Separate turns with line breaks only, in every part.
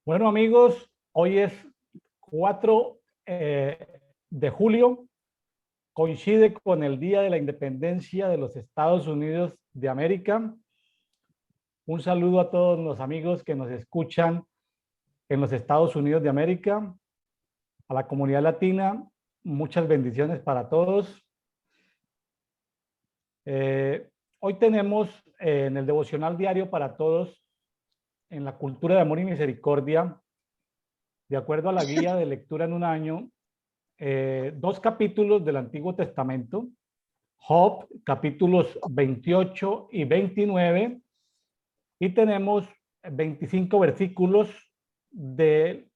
Bueno, amigos, hoy es 4 de julio, coincide con el Día de la Independencia de los Estados Unidos de América. Un saludo a todos los amigos que nos escuchan en los Estados Unidos de América, a la comunidad latina, muchas bendiciones para todos. Hoy tenemos en el devocional diario para todos, en la cultura de amor y misericordia, de acuerdo a la guía de lectura en un año, 2 capítulos del Antiguo Testamento, Job, capítulos 28 y 29, y tenemos 25 versículos de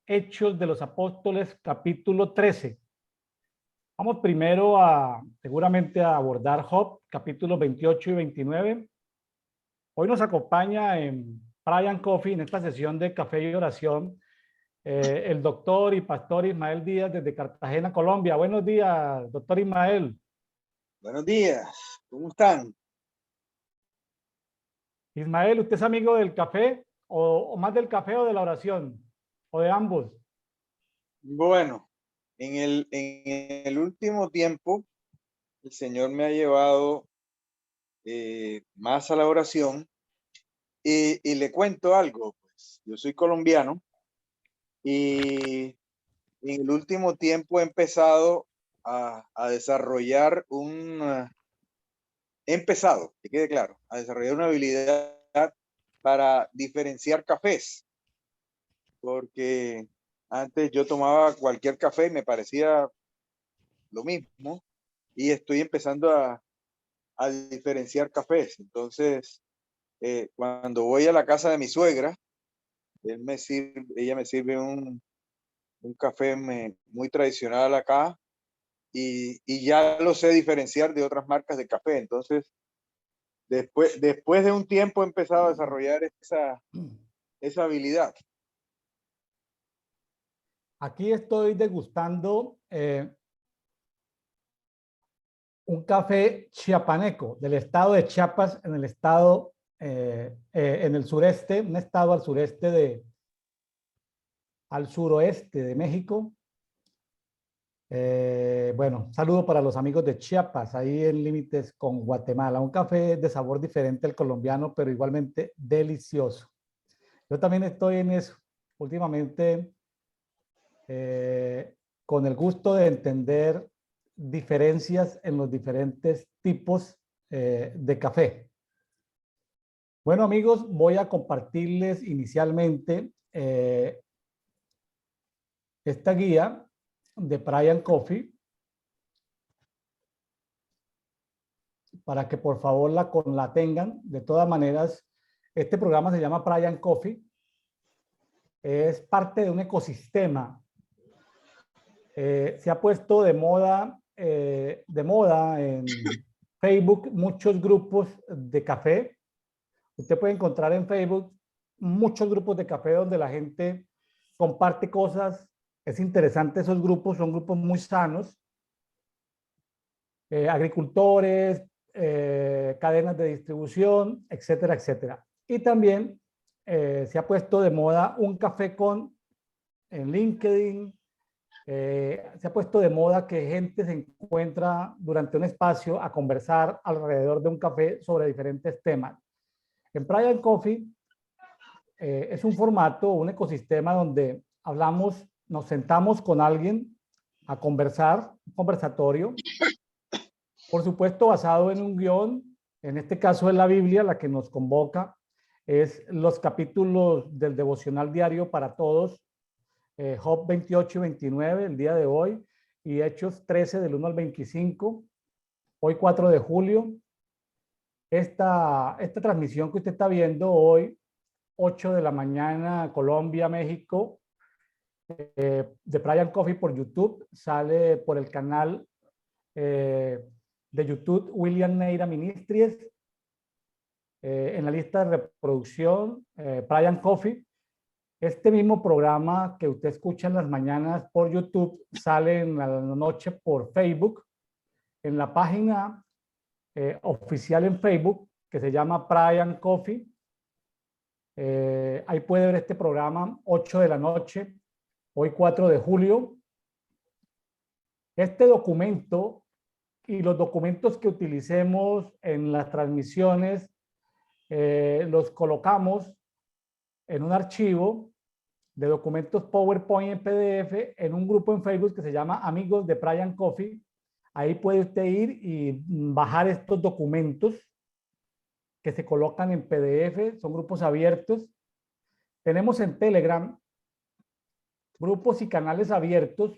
Hechos de los Apóstoles, capítulo 13. Vamos primero seguramente a abordar Job, capítulos 28 y 29. Hoy nos acompaña en Brian Coffee, en esta sesión de café y oración, el doctor y pastor Ismael Díaz desde Cartagena, Colombia. Buenos días, doctor Ismael.
Buenos días, ¿cómo están?
Ismael, ¿usted es amigo del café o más del café o de la oración? ¿O de ambos?
Bueno, en el último tiempo, el Señor me ha llevado más a la oración y le cuento algo, pues yo soy colombiano y en el último tiempo he empezado a desarrollar que quede claro, a desarrollar una habilidad para diferenciar cafés, porque antes yo tomaba cualquier café y me parecía lo mismo, y estoy empezando a diferenciar cafés. Entonces, cuando voy a la casa de mi suegra, ella me sirve un café muy tradicional acá, y ya lo sé diferenciar de otras marcas de café. Entonces, después de un tiempo he empezado a desarrollar esa habilidad.
Aquí estoy degustando un café chiapaneco del estado de Chiapas, en el estado, en el sureste, un estado al suroeste de México. Bueno, saludo para los amigos de Chiapas, ahí en límites con Guatemala. Un café de sabor diferente al colombiano, pero igualmente delicioso. Yo también estoy en eso últimamente, con el gusto de entender diferencias en los diferentes tipos de café. Bueno, amigos, voy a compartirles inicialmente esta guía de Brian Coffee para que por favor la tengan. De todas maneras, este programa se llama Brian Coffee. Es parte de un ecosistema. Se ha puesto de moda en Facebook muchos grupos de café. Usted puede encontrar en Facebook muchos grupos de café donde la gente comparte cosas. Es interesante esos grupos, son grupos muy sanos. Agricultores, cadenas de distribución, etcétera, etcétera. Y también se ha puesto de moda un café en LinkedIn. Se ha puesto de moda que gente se encuentra durante un espacio a conversar alrededor de un café sobre diferentes temas. En Brian Coffee es un formato, un ecosistema donde nos sentamos con alguien a conversar, un conversatorio, por supuesto basado en un guión. En este caso es la Biblia la que nos convoca, es los capítulos del devocional diario para todos, Job 28 y 29 el día de hoy, y Hechos 13 del 1 al 25, hoy 4 de julio. Esta transmisión que usted está viendo hoy, 8 de la mañana, Colombia, México, de Brian Coffee por YouTube, sale por el canal de YouTube William Neira Ministries. En la lista de reproducción, Brian Coffee. Este mismo programa que usted escucha en las mañanas por YouTube sale en la noche por Facebook, en la página oficial en Facebook que se llama Brian Coffee. Ahí puede ver este programa, 8 de la noche, hoy 4 de julio. Este documento y los documentos que utilicemos en las transmisiones los colocamos en un archivo de documentos PowerPoint en PDF en un grupo en Facebook que se llama Amigos de Brian Coffee. Ahí puede usted ir y bajar estos documentos que se colocan en PDF, son grupos abiertos. Tenemos en Telegram grupos y canales abiertos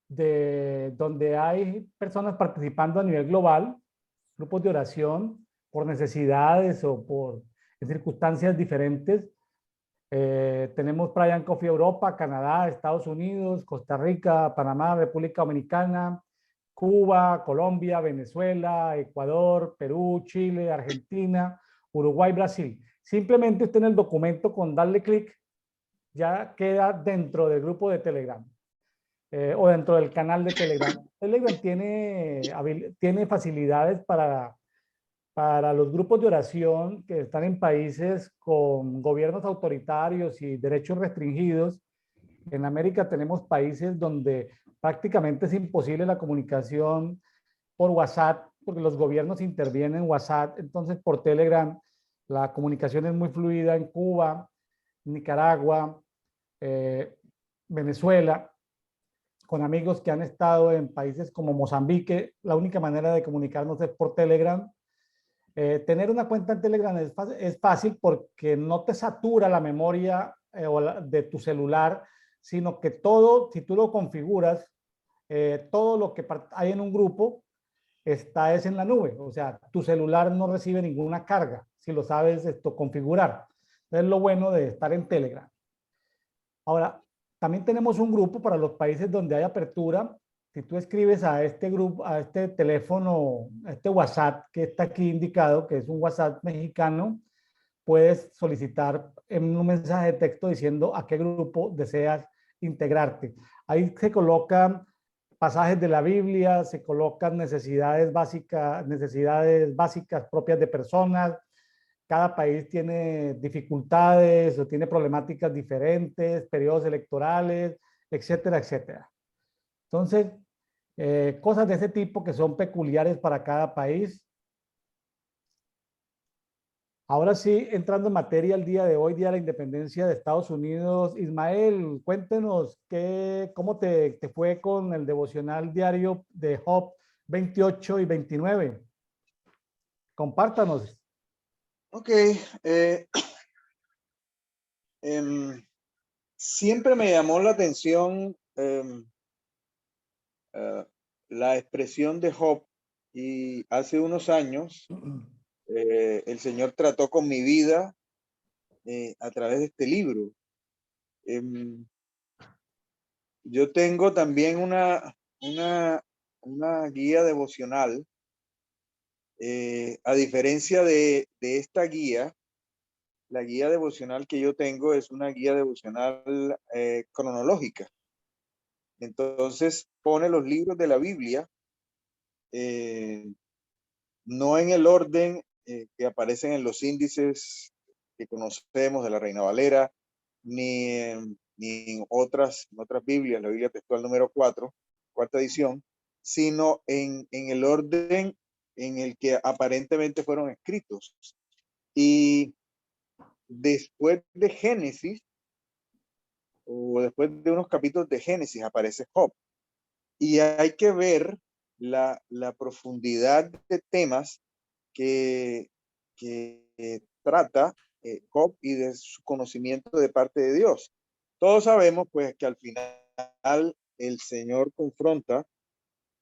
donde hay personas participando a nivel global, grupos de oración por necesidades o por circunstancias diferentes. Tenemos Brian Coffee Europa, Canadá, Estados Unidos, Costa Rica, Panamá, República Dominicana, Cuba, Colombia, Venezuela, Ecuador, Perú, Chile, Argentina, Uruguay, Brasil. Simplemente usted en el documento con darle clic ya queda dentro del grupo de Telegram o dentro del canal de Telegram. Telegram tiene facilidades para los grupos de oración que están en países con gobiernos autoritarios y derechos restringidos. En América tenemos países donde prácticamente es imposible la comunicación por WhatsApp, porque los gobiernos intervienen en WhatsApp. Entonces, por Telegram, la comunicación es muy fluida en Cuba, Nicaragua, Venezuela, con amigos que han estado en países como Mozambique. La única manera de comunicarnos es por Telegram. Tener una cuenta en Telegram es fácil porque no te satura la memoria de tu celular, sino que todo, si tú lo configuras, todo lo que hay en un grupo es en la nube. O sea, tu celular no recibe ninguna carga si lo sabes configurar. Es lo bueno de estar en Telegram. Ahora, también tenemos un grupo para los países donde hay apertura. Si tú escribes a este grupo, a este teléfono, a este WhatsApp que está aquí indicado, que es un WhatsApp mexicano, puedes solicitar en un mensaje de texto diciendo a qué grupo deseas integrarte. Ahí se colocan pasajes de la Biblia, se colocan necesidades básicas propias de personas. Cada país tiene dificultades o tiene problemáticas diferentes, periodos electorales, etcétera, etcétera. Entonces, cosas de ese tipo que son peculiares para cada país. Ahora sí, entrando en materia el día de hoy, Día de la Independencia de Estados Unidos. Ismael, cuéntenos cómo te fue con el devocional diario de Job 28 y 29. Compártanos.
Ok. Siempre me llamó la atención la expresión de Job, y hace unos años el Señor trató con mi vida a través de este libro. Yo tengo también una guía devocional. A diferencia de esta guía, la guía devocional que yo tengo es una guía devocional cronológica. Entonces pone los libros de la Biblia no en el orden que aparecen en los índices que conocemos de la Reina Valera, ni en otras Biblias, la Biblia textual número 4, cuarta edición, sino en el orden en el que aparentemente fueron escritos. Y después de Génesis, o después de unos capítulos de Génesis, aparece Job. Y hay que ver la profundidad de temas que trata Job y de su conocimiento de parte de Dios. Todos sabemos pues que al final el Señor confronta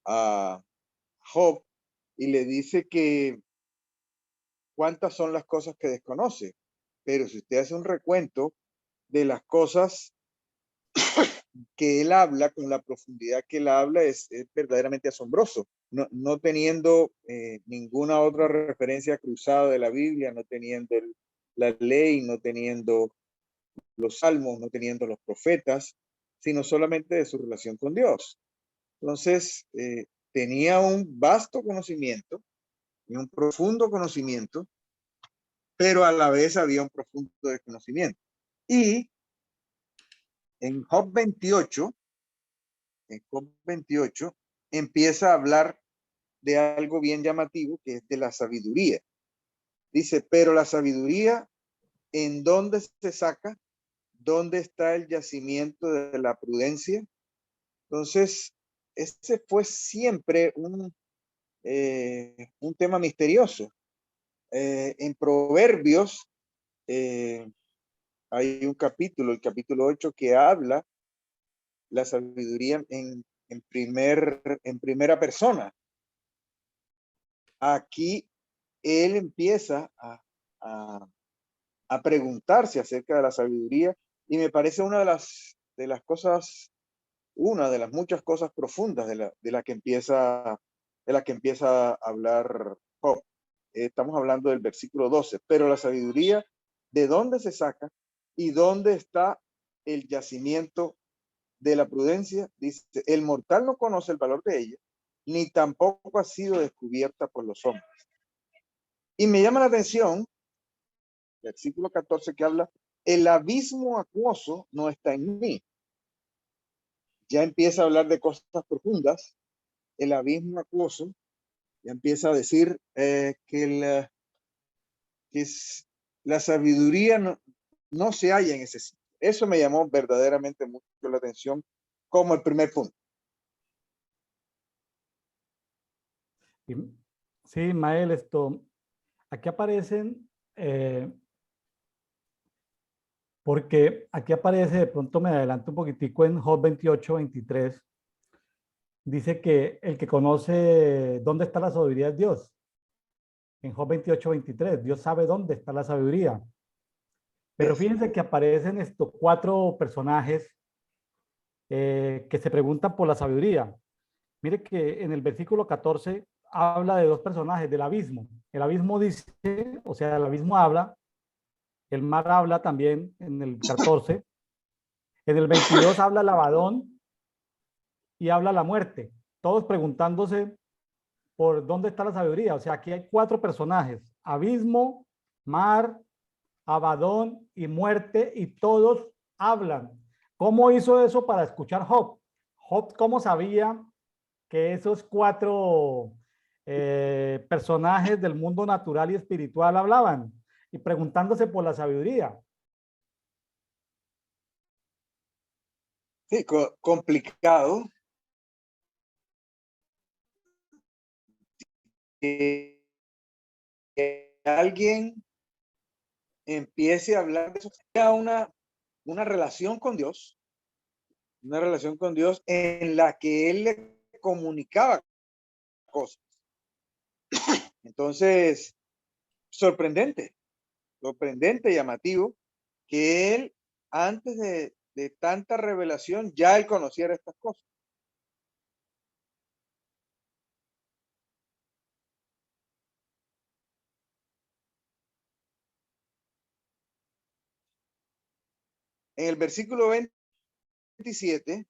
a Job y le dice que cuántas son las cosas que desconoce, pero si usted hace un recuento de las cosas que él habla, con la profundidad que él habla, es verdaderamente asombroso. No teniendo ninguna otra referencia cruzada de la Biblia, no teniendo la ley, no teniendo los salmos, no teniendo los profetas, sino solamente de su relación con Dios. Entonces, tenía un vasto conocimiento y un profundo conocimiento pero a la vez había un profundo desconocimiento. Y en Job 28, empieza a hablar de algo bien llamativo, que es de la sabiduría. Dice, pero la sabiduría, ¿en dónde se saca? ¿Dónde está el yacimiento de la prudencia? Entonces, ese fue siempre un tema misterioso. En Proverbios hay un capítulo, el capítulo 8, que habla la sabiduría en primera persona. Aquí él empieza a preguntarse acerca de la sabiduría, y me parece una de las cosas, una de las muchas cosas profundas de la que empieza a hablar Job. Estamos hablando del versículo 12, pero la sabiduría, ¿de dónde se saca y dónde está el yacimiento de la prudencia? Dice, el mortal no conoce el valor de ella, ni tampoco ha sido descubierta por los hombres. Y me llama la atención, versículo 14, que habla, el abismo acuoso no está en mí. Ya empieza a hablar de cosas profundas. El abismo acuoso, ya empieza a decir que la sabiduría no se halla en ese sitio. Eso me llamó verdaderamente mucho la atención como el primer punto.
Sí, Mael, aquí aparecen, porque aquí aparece, de pronto me adelanto un poquitico en Job 28, 23, dice que el que conoce dónde está la sabiduría es Dios. En Job 28, 23, Dios sabe dónde está la sabiduría. Pero fíjense que aparecen estos 4 personajes que se preguntan por la sabiduría. Mire que en el versículo 14 habla de 2 personajes, del abismo. El abismo dice, o sea, el abismo habla, el mar habla también en el 14. En el 22 habla el Abadón y habla la muerte. Todos preguntándose por dónde está la sabiduría. O sea, aquí hay 4 personajes, abismo, mar, Abadón y muerte, y todos hablan. ¿Cómo hizo eso para escuchar Job? Job, ¿cómo sabía que esos 4 personajes del mundo natural y espiritual hablaban? Y preguntándose por la sabiduría.
Sí, complicado. Que alguien empiece a hablar de eso, una relación con Dios, en la que él le comunicaba cosas. Entonces, sorprendente, llamativo, que él, antes de tanta revelación, ya él conociera estas cosas. En el versículo 27,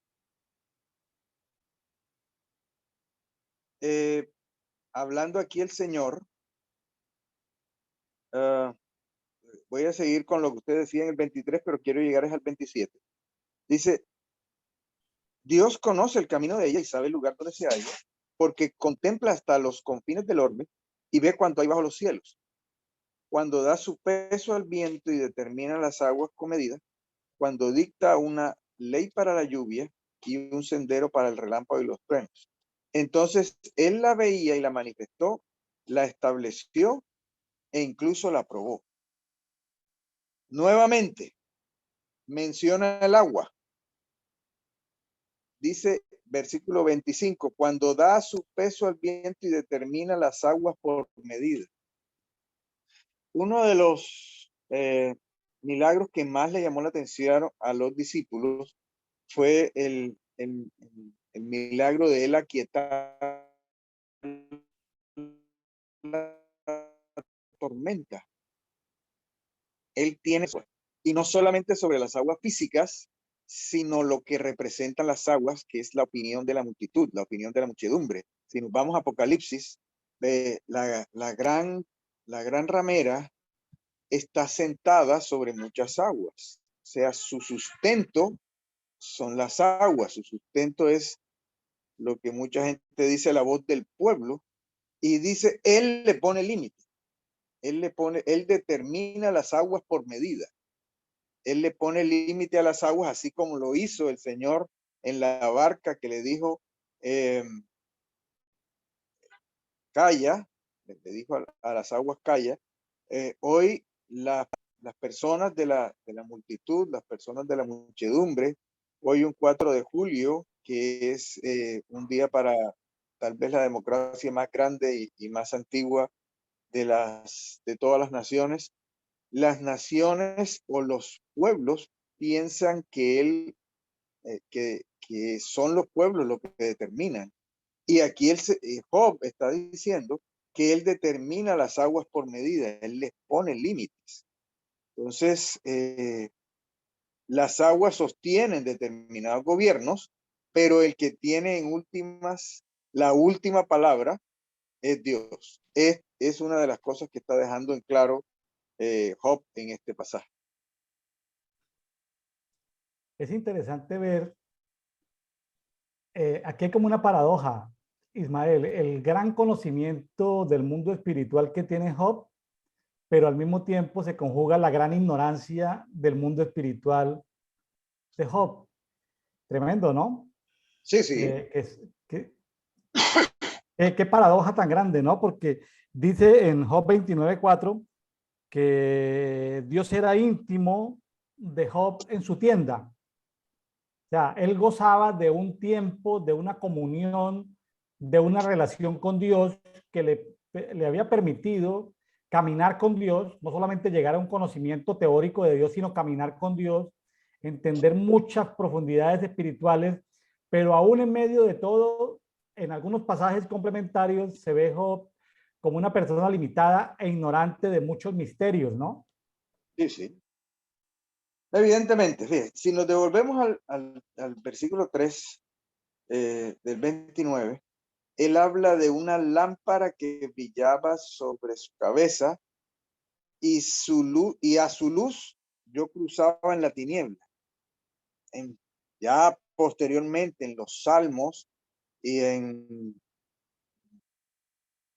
hablando aquí el Señor, voy a seguir con lo que usted decía en el 23, pero quiero llegar al 27. Dice, Dios conoce el camino de ella y sabe el lugar donde se halla, porque contempla hasta los confines del orbe y ve cuánto hay bajo los cielos. Cuando da su peso al viento y determina las aguas con medida, cuando dicta una ley para la lluvia y un sendero para el relámpago y los truenos. Entonces él la veía y la manifestó, la estableció e incluso la aprobó. Nuevamente menciona el agua. Dice versículo 25, cuando da su peso al viento y determina las aguas por medida. Uno de los milagros que más le llamó la atención a los discípulos fue el milagro de él aquietar la tormenta. Él tiene, y no solamente sobre las aguas físicas, sino lo que representan las aguas, que es la opinión de la multitud, la opinión de la muchedumbre. Si nos vamos a Apocalipsis, la gran ramera está sentada sobre muchas aguas. O sea, su sustento son las aguas. Su sustento es lo que mucha gente dice la voz del pueblo. Y dice, él le pone límite. Él determina las aguas por medida. Él le pone límite a las aguas, así como lo hizo el Señor en la barca que le dijo, calla, le dijo a las aguas calla. Hoy las personas de la multitud, las personas de la muchedumbre, hoy un 4 de julio, que es un día para tal vez la democracia más grande y más antigua de todas las naciones o los pueblos piensan que que son los pueblos los que determinan. Y aquí Job está diciendo que él determina las aguas por medida, él les pone límites. Entonces, las aguas sostienen determinados gobiernos, pero el que tiene la última palabra es Dios. Es una de las cosas que está dejando en claro Job en este pasaje.
Es interesante ver, aquí hay como una paradoja, Ismael, el gran conocimiento del mundo espiritual que tiene Job, pero al mismo tiempo se conjuga la gran ignorancia del mundo espiritual de Job. Tremendo, ¿no?
Sí, sí.
Que, qué paradoja tan grande, ¿no? Porque dice en Job 29:4 que Dios era íntimo de Job en su tienda. O sea, él gozaba de un tiempo, de una comunión, de una relación con Dios que le había permitido caminar con Dios, no solamente llegar a un conocimiento teórico de Dios, sino caminar con Dios, entender muchas profundidades espirituales, pero aún en medio de todo, en algunos pasajes complementarios se ve Job como una persona limitada e ignorante de muchos misterios, ¿no?
Sí, sí. Evidentemente, fíjate, si nos devolvemos al versículo 3 del 29, él habla de una lámpara que brillaba sobre su cabeza y a su luz yo cruzaba en la tiniebla. Ya posteriormente en los Salmos y en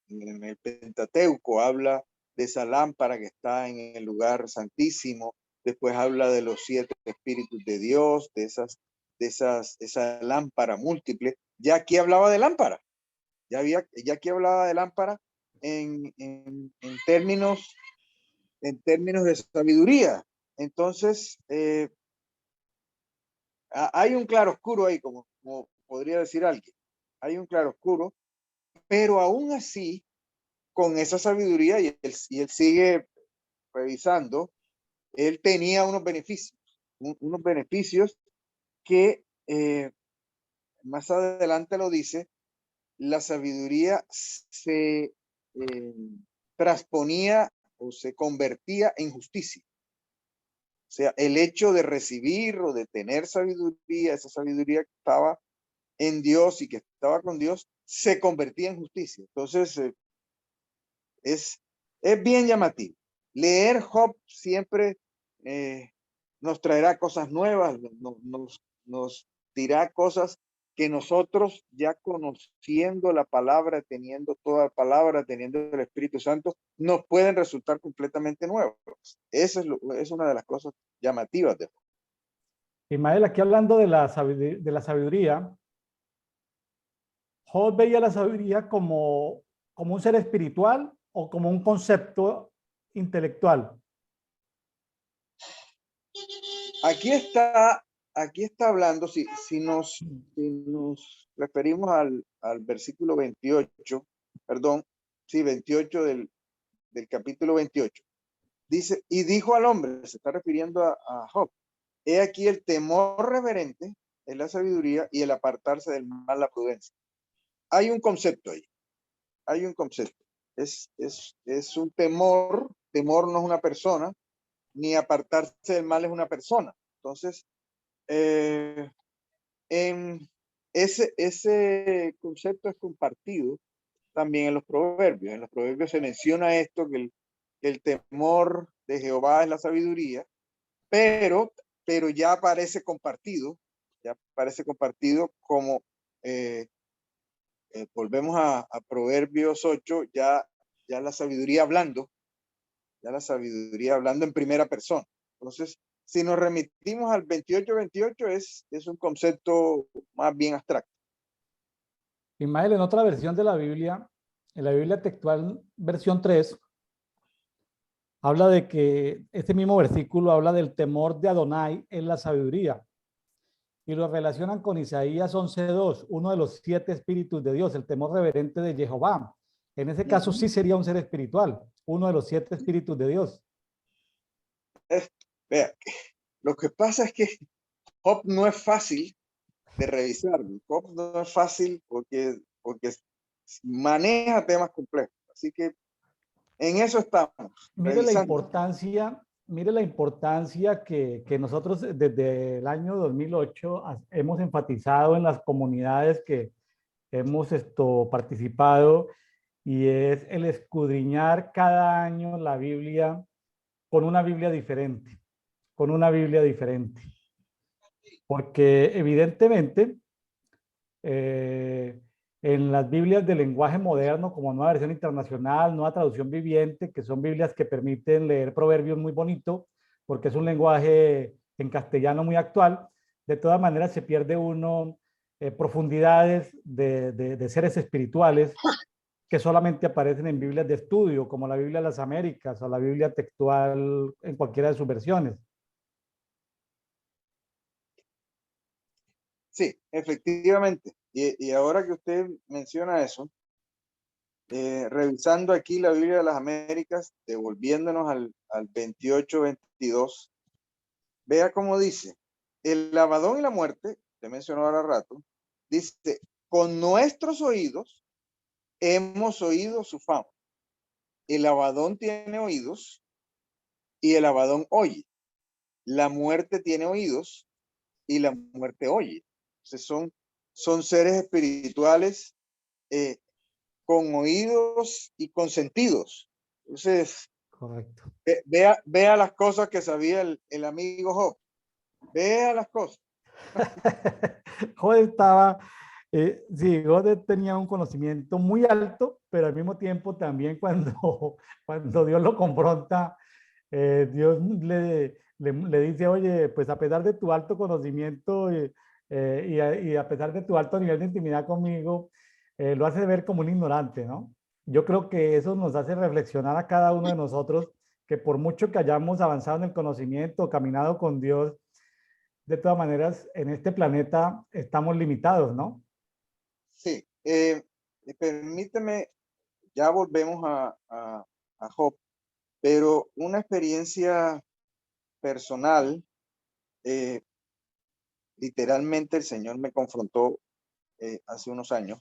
el Pentateuco habla de esa lámpara que está en el lugar santísimo. Después habla de los 7 espíritus de Dios, esa lámpara múltiple. Ya aquí hablaba de lámpara. Ya aquí hablaba de lámpara en términos de sabiduría. Entonces, hay un claroscuro ahí, como podría decir alguien. Hay un claroscuro, pero aún así, con esa sabiduría, y él sigue revisando, él tenía unos beneficios que más adelante lo dice, la sabiduría se transponía o se convertía en justicia. O sea, el hecho de recibir o de tener sabiduría, esa sabiduría que estaba en Dios y que estaba con Dios, se convertía en justicia. Entonces, es bien llamativo. Leer Job siempre nos traerá cosas nuevas, nos dirá cosas que nosotros ya conociendo la palabra, teniendo toda la palabra, teniendo el Espíritu Santo, nos pueden resultar completamente nuevas. Esa es una de las cosas llamativas de Job.
Ismael, aquí hablando de la sabiduría, Job veía la sabiduría como un ser espiritual o como un concepto intelectual.
Aquí está hablando, si nos referimos al versículo 28, perdón, sí, 28 del capítulo 28, dice, y dijo al hombre, se está refiriendo a Job, he aquí el temor reverente es la sabiduría y el apartarse del mal la prudencia. Hay un concepto ahí, hay un concepto. Es un temor no es una persona, ni apartarse del mal es una persona. Entonces, ese concepto es compartido también en los proverbios. En los proverbios se menciona esto, que el temor de Jehová es la sabiduría, pero ya aparece compartido como, volvemos a Proverbios 8, ya la sabiduría hablando, en primera persona. Entonces, si nos remitimos al 28:28, es un concepto más bien abstracto.
Ismael, en otra versión de la Biblia, en la Biblia textual, versión 3, habla de que este mismo versículo habla del temor de Adonai en la sabiduría y lo relacionan con Isaías 11:2, uno de los 7 espíritus de Dios, el temor reverente de Jehová. En ese caso sí sería un ser espiritual, uno de los 7 espíritus de Dios.
Vea, lo que pasa es que Job no es fácil de revisar. Job no es fácil porque maneja temas complejos. Así que en eso estamos.
Mire la importancia que nosotros desde el año 2008 hemos enfatizado en las comunidades que hemos participado, y es el escudriñar cada año la Biblia con una Biblia diferente, con una Biblia diferente. Porque evidentemente en las Biblias de lenguaje moderno, como Nueva Versión Internacional, Nueva Traducción Viviente, que son Biblias que permiten leer proverbios muy bonito, porque es un lenguaje en castellano muy actual, de todas maneras se pierde uno profundidades de seres espirituales que solamente aparecen en Biblias de estudio, como la Biblia de las Américas o la Biblia textual en cualquiera de sus versiones.
Sí, efectivamente. Y ahora que usted menciona eso, revisando aquí la Biblia de las Américas, devolviéndonos al 28:22, vea cómo dice: el Abadón y la muerte, te mencionó ahora rato, dice: con nuestros oídos hemos oído su fama. El Abadón tiene oídos y el Abadón oye. La muerte tiene oídos y la muerte oye. Entonces son seres espirituales con oídos y con sentidos. Entonces,
Correcto.
vea las cosas que sabía el amigo Job. Vea las cosas.
Joder estaba, sí, Joder tenía un conocimiento muy alto, pero al mismo tiempo también cuando Dios lo confronta, Dios le dice: oye, pues a pesar de tu alto conocimiento y a pesar de tu alto nivel de intimidad conmigo, lo hace ver como un ignorante, ¿no? Yo creo que eso nos hace reflexionar a cada uno de nosotros, que por mucho que hayamos avanzado en el conocimiento, caminado con Dios, de todas maneras, en este planeta estamos limitados, ¿no?
Sí. Permíteme, ya volvemos a Job, pero una experiencia personal, literalmente el Señor me confrontó hace unos años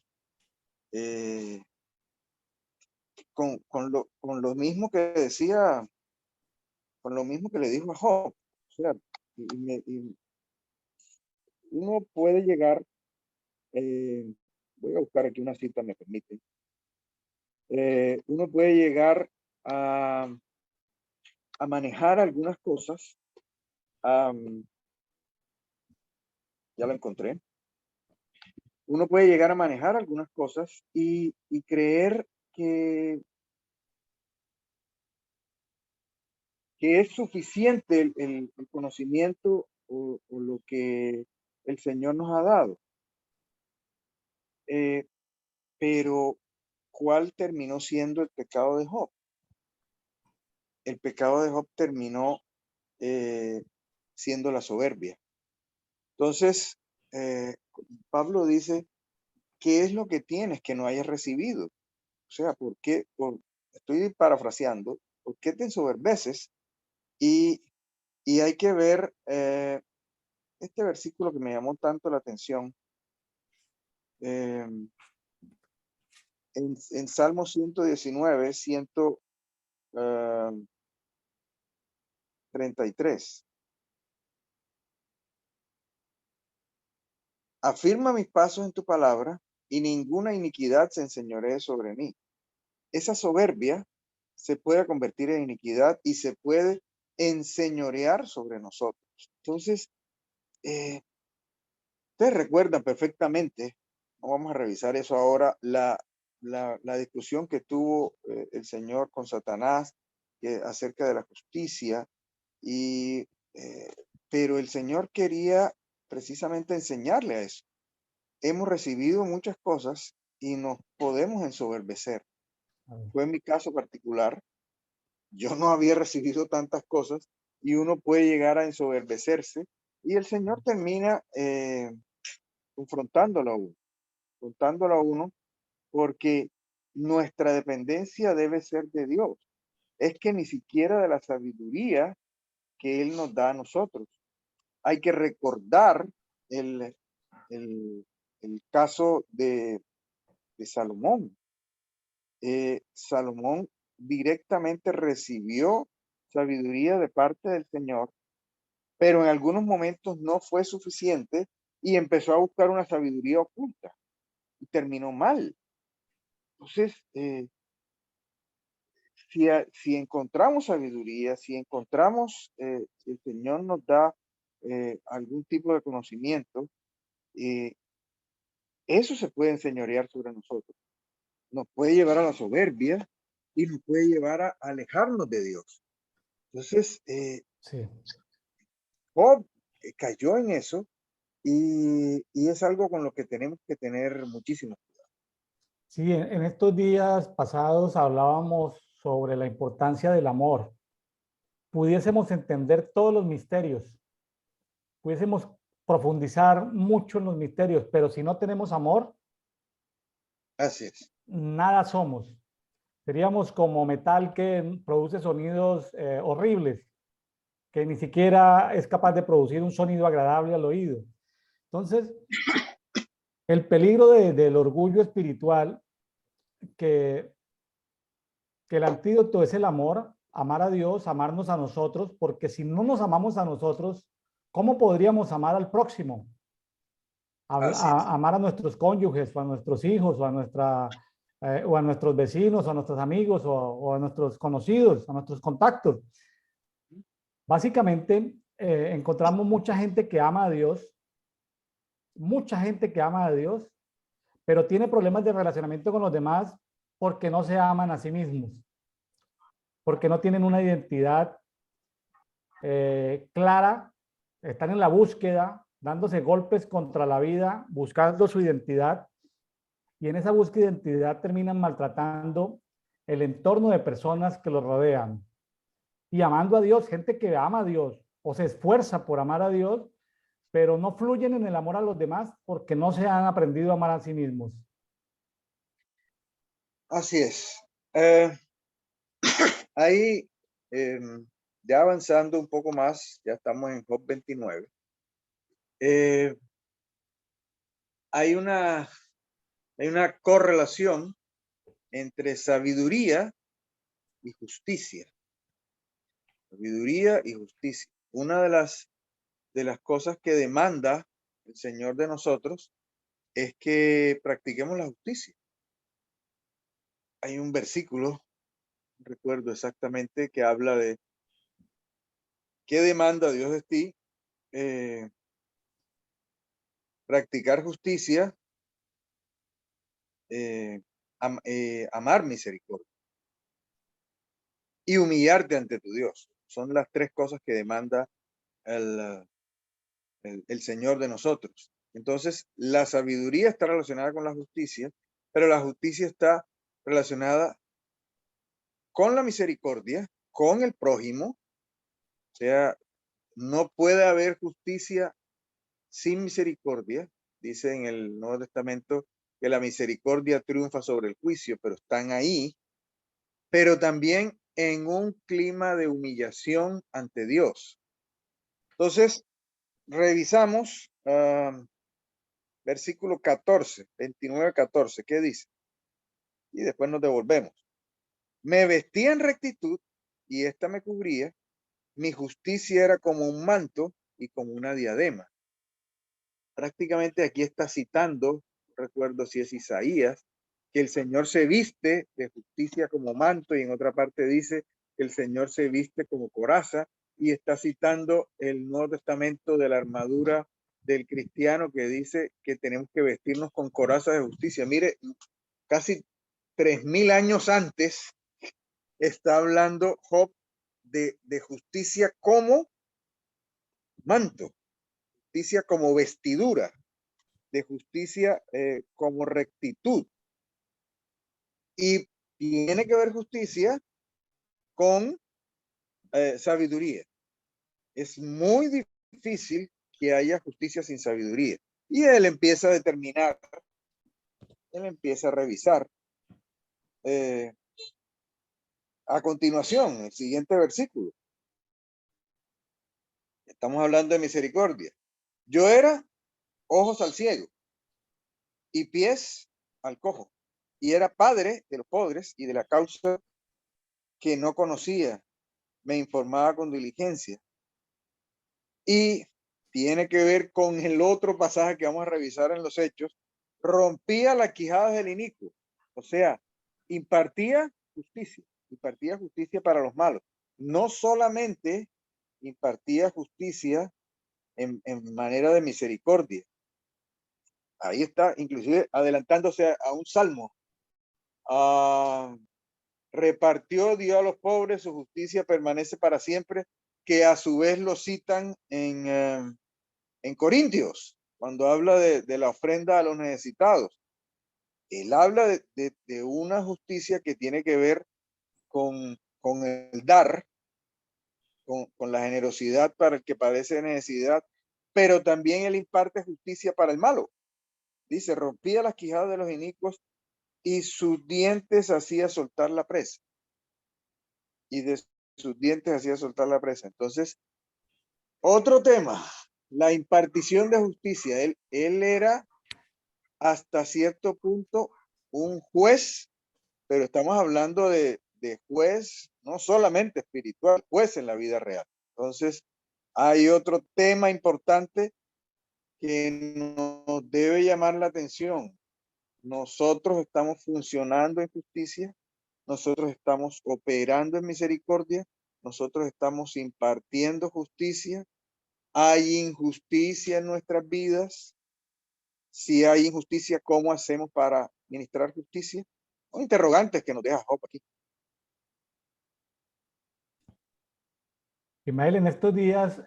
con lo mismo que decía, con lo mismo que le dijo a Job. O sea, y uno puede llegar, voy a buscar aquí una cita, me permite, uno puede llegar a manejar algunas cosas, ya lo encontré, uno puede llegar a manejar algunas cosas y creer que es suficiente el conocimiento o lo que el Señor nos ha dado. Pero, ¿cuál terminó siendo el pecado de Job? El pecado de Job terminó siendo la soberbia. Entonces, Pablo dice: ¿qué es lo que tienes que no hayas recibido? O sea, ¿por qué? Estoy parafraseando, ¿por qué te ensoberbeces? Y hay que ver este versículo que me llamó tanto la atención. En Salmo 119, 133. Afirma mis pasos en tu palabra y ninguna iniquidad se enseñoree sobre mí. Esa soberbia se pueda convertir en iniquidad y se puede enseñorear sobre nosotros. Entonces, ustedes recuerdan perfectamente, no vamos a revisar eso ahora, la discusión que tuvo el Señor con Satanás acerca de la justicia, y, pero el Señor quería precisamente enseñarle a eso. Hemos recibido muchas cosas y nos podemos ensoberbecer. Fue en mi caso particular. Yo no había recibido tantas cosas y uno puede llegar a ensoberbecerse y el Señor termina confrontándolo a uno porque nuestra dependencia debe ser de Dios. Es que ni siquiera de la sabiduría que Él nos da a nosotros. Hay que recordar el, el, el caso de Salomón. Salomón directamente recibió sabiduría de parte del Señor, pero en algunos momentos no fue suficiente y empezó a buscar una sabiduría oculta y terminó mal. Entonces, si encontramos sabiduría, si encontramos, si el Señor nos da algún tipo de conocimiento, eh, eso se puede enseñorear sobre nosotros. Nos puede llevar a la soberbia y nos puede llevar a alejarnos de Dios. Entonces,
Sí.
Job cayó en eso y es algo con lo que tenemos que tener muchísimo cuidado.
Sí, en estos días pasados hablábamos sobre la importancia del amor. Pudiésemos entender todos los misterios, pudiésemos profundizar mucho en los misterios, pero si no tenemos amor,
Así es.
nada somos. Seríamos como metal que produce sonidos horribles, que ni siquiera es capaz de producir un sonido agradable al oído. Entonces, el peligro del orgullo espiritual, que, que el antídoto es el amor, amar a Dios, amarnos a nosotros, porque si no nos amamos a nosotros, ¿cómo podríamos amar al próximo?
Así es.
Amar a nuestros cónyuges, o a nuestros hijos, o a nuestros vecinos, o a nuestros amigos, o a nuestros conocidos, a nuestros contactos. Básicamente, encontramos mucha gente que ama a Dios, pero tiene problemas de relacionamiento con los demás porque no se aman a sí mismos, porque no tienen una identidad clara, están en la búsqueda, dándose golpes contra la vida, buscando su identidad, y en esa búsqueda de identidad terminan maltratando el entorno de personas que los rodean. Y amando a Dios, gente que ama a Dios o se esfuerza por amar a Dios, pero no fluyen en el amor a los demás porque no se han aprendido a amar a sí mismos.
Así es. Ahí, ya avanzando un poco más, ya estamos en Job 29. Eh, hay una correlación entre sabiduría y justicia. Sabiduría y justicia. Una de las cosas que demanda el Señor de nosotros es que practiquemos la justicia. Hay un versículo, recuerdo exactamente, que habla de qué demanda Dios de ti, practicar justicia, amar misericordia y humillarte ante tu Dios. Son las tres cosas que demanda el, el Señor de nosotros. Entonces, la sabiduría está relacionada con la justicia, pero la justicia está relacionada con la misericordia, con el prójimo. O sea, no puede haber justicia sin misericordia. Dice en el Nuevo Testamento que la misericordia triunfa sobre el juicio, pero están ahí. Pero también en un clima de humillación ante Dios. Entonces, revisamos versículo 14, 29, 14. ¿Qué dice? Y después nos devolvemos. Me vestía en rectitud y esta me cubría. Mi justicia era como un manto y como una diadema. Prácticamente aquí está citando, no recuerdo si es Isaías, que el Señor se viste de justicia como manto, y en otra parte dice que el Señor se viste como coraza, y está citando el Nuevo Testamento de la armadura del cristiano que dice que tenemos que vestirnos con coraza de justicia. Mire, casi 3000 años antes está hablando Job de justicia como manto, justicia como vestidura, de justicia como rectitud. Y tiene que ver justicia con sabiduría. Es muy difícil que haya justicia sin sabiduría. Y él empieza a determinar, él empieza a revisar. A continuación, el siguiente versículo. Estamos hablando de misericordia. Yo era ojos al ciego y pies al cojo, y era padre de los pobres y de la causa que no conocía. Me informaba con diligencia. Y tiene que ver con el otro pasaje que vamos a revisar en los Hechos. Rompía las quijadas del inicuo, o sea, impartía justicia para los malos. No solamente impartía justicia en manera de misericordia. Ahí está, inclusive adelantándose a un salmo. Repartió, dio a los pobres, su justicia permanece para siempre, que a su vez lo citan en Corintios, cuando habla de la ofrenda a los necesitados. Él habla de una justicia que tiene que ver con el dar, con la generosidad para el que padece necesidad, pero también él imparte justicia para el malo. Dice, rompía las quijadas de los inicuos y sus dientes hacía soltar la presa. Y de sus dientes hacía soltar la presa. Entonces, otro tema, la impartición de justicia. Él era hasta cierto punto un juez, pero estamos hablando de juez no solamente espiritual, juez en la vida real. Entonces, hay otro tema importante que nos debe llamar la atención. Nosotros estamos funcionando en justicia, nosotros estamos operando en misericordia, nosotros estamos impartiendo justicia. Hay injusticia en nuestras vidas. Si hay injusticia, ¿cómo hacemos para ministrar justicia? Son interrogantes que nos deja Job aquí.
Ismael, en estos días,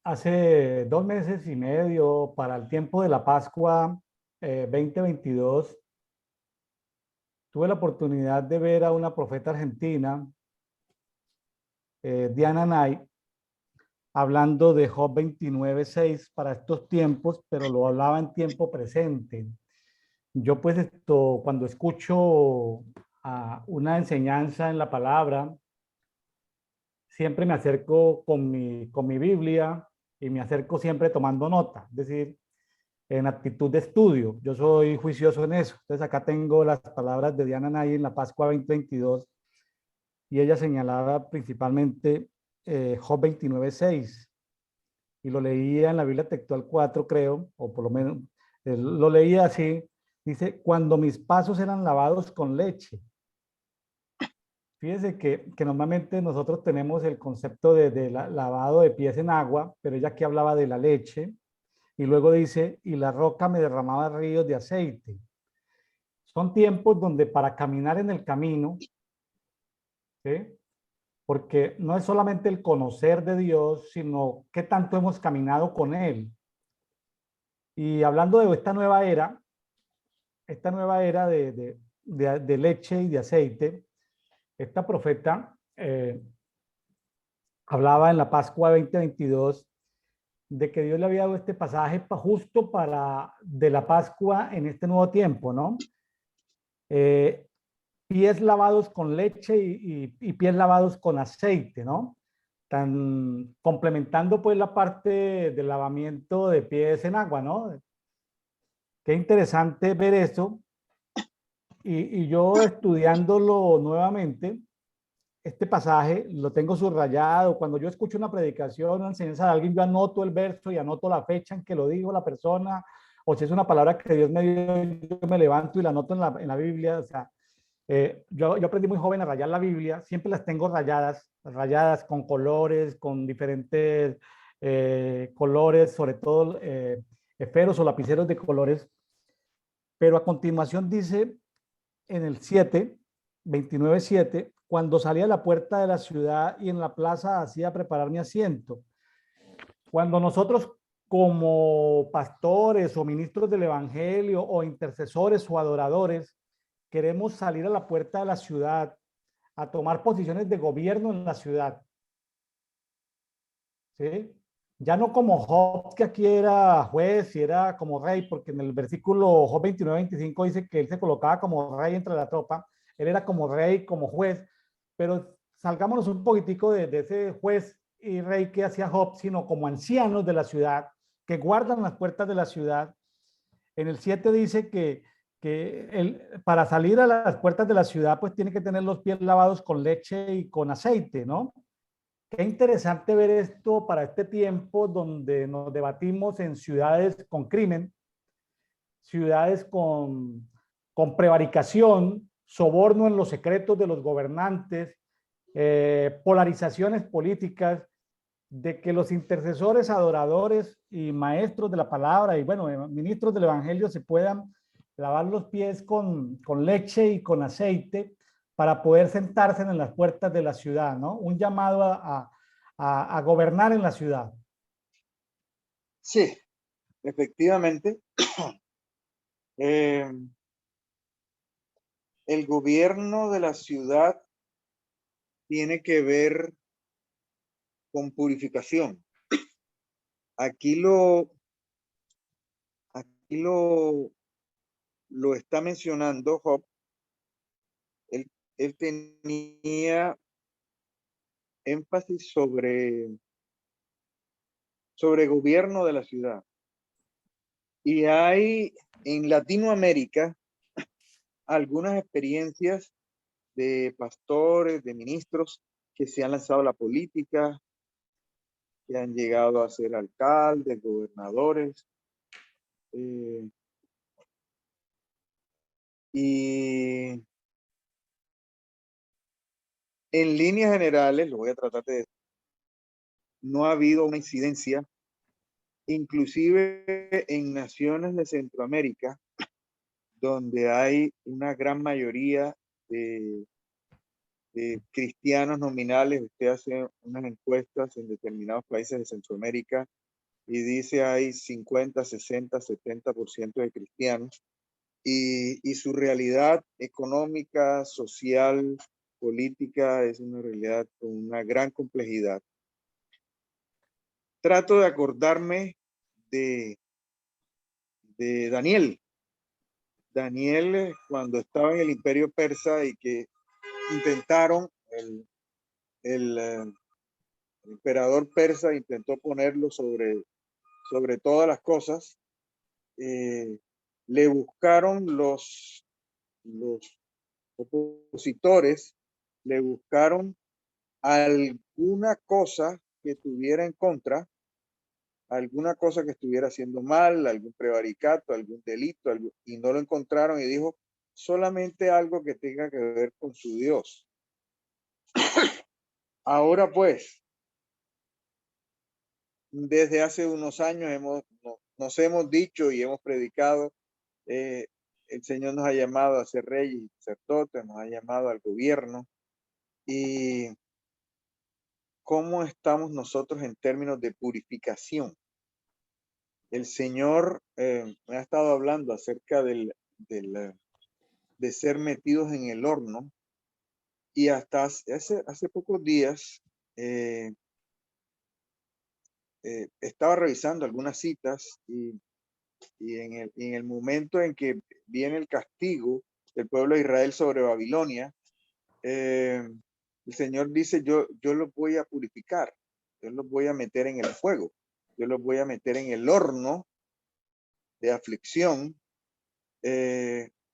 hace 2 meses y medio, para el tiempo de la Pascua 2022, tuve la oportunidad de ver a una profeta argentina, Diana Nay, hablando de Job 29:6 para estos tiempos, pero lo hablaba en tiempo presente. Yo pues cuando escucho una enseñanza en la palabra, siempre me acerco con mi Biblia y me acerco siempre tomando nota, es decir, en actitud de estudio. Yo soy juicioso en eso. Entonces acá tengo las palabras de Diana Nay en la Pascua 2022 y ella señalaba principalmente Job 29:6 y lo leía en la Biblia Textual 4, creo, o por lo menos lo leía así. Dice, cuando mis pasos eran lavados con leche. Fíjese que normalmente nosotros tenemos el concepto de lavado de pies en agua, pero ella aquí hablaba de la leche, y luego dice, y la roca me derramaba ríos de aceite. Son tiempos donde para caminar en el camino, ¿sí? Porque no es solamente el conocer de Dios, sino qué tanto hemos caminado con Él. Y hablando de esta nueva era de leche y de aceite, esta profeta hablaba en la Pascua 2022 de que Dios le había dado este pasaje justo de la Pascua en este nuevo tiempo, ¿no? Pies lavados con leche y pies lavados con aceite, ¿no? Complementando pues la parte del lavamiento de pies en agua, ¿no? Qué interesante ver eso. Y yo estudiándolo nuevamente, este pasaje lo tengo subrayado. Cuando yo escucho una predicación, una enseñanza de alguien, yo anoto el verso y anoto la fecha en que lo dijo la persona, o si es una palabra que Dios me dio, yo me levanto y la anoto en la Biblia. O sea, yo aprendí muy joven a rayar la Biblia, siempre las tengo rayadas, rayadas con colores, con diferentes colores, sobre todo esferos o lapiceros de colores, pero a continuación dice en el 7, 29:7, cuando salí a la puerta de la ciudad y en la plaza hacía preparar mi asiento. Cuando nosotros como pastores o ministros del evangelio o intercesores o adoradores queremos salir a la puerta de la ciudad a tomar posiciones de gobierno en la ciudad, ¿sí? Ya no como Job, que aquí era juez y era como rey, porque en el versículo Job 29:25 dice que él se colocaba como rey entre la tropa, él era como rey, como juez, pero salgámonos un poquitico de ese juez y rey que hacía Job, sino como ancianos de la ciudad, que guardan las puertas de la ciudad. En el 7 dice que para salir a las puertas de la ciudad, pues tiene que tener los pies lavados con leche y con aceite, ¿no? Qué interesante ver esto para este tiempo donde nos debatimos en ciudades con crimen, ciudades con prevaricación, soborno en los secretos de los gobernantes, polarizaciones políticas, de que los intercesores, adoradores y maestros de la palabra y bueno, ministros del evangelio se puedan lavar los pies con leche y con aceite para poder sentarse en las puertas de la ciudad, ¿no? Un llamado a gobernar en la ciudad.
Sí, efectivamente. eh, el gobierno de la ciudad tiene que ver con purificación. Aquí lo, aquí lo está mencionando Job. Él tenía énfasis sobre gobierno de la ciudad. Y hay en Latinoamérica algunas experiencias de pastores, de ministros que se han lanzado a la política, que han llegado a ser alcaldes, gobernadores. Y en líneas generales, lo voy a tratar de decir, no ha habido una incidencia, inclusive en naciones de Centroamérica, donde hay una gran mayoría de cristianos nominales. Usted hace unas encuestas en determinados países de Centroamérica y dice hay 50, 60, 70% de cristianos y su realidad económica, social, política es una realidad con una gran complejidad. Trato de acordarme de Daniel. Daniel, cuando estaba en el Imperio Persa y que intentaron, el emperador persa intentó ponerlo sobre todas las cosas, le buscaron los opositores, le buscaron alguna cosa que tuviera en contra, alguna cosa que estuviera haciendo mal, algún prevaricato, algún delito, y no lo encontraron y dijo solamente algo que tenga que ver con su Dios. Ahora pues, desde hace unos años nos hemos dicho y hemos predicado, el Señor nos ha llamado a ser reyes y sacerdotes, nos ha llamado al gobierno. Y ¿cómo estamos nosotros en términos de purificación? El Señor me ha estado hablando acerca de ser metidos en el horno, y hasta hace pocos días estaba revisando algunas citas y en el momento en que viene el castigo del pueblo de Israel sobre Babilonia, el Señor dice, yo los voy a purificar, yo los voy a meter en el fuego, yo los voy a meter en el horno de aflicción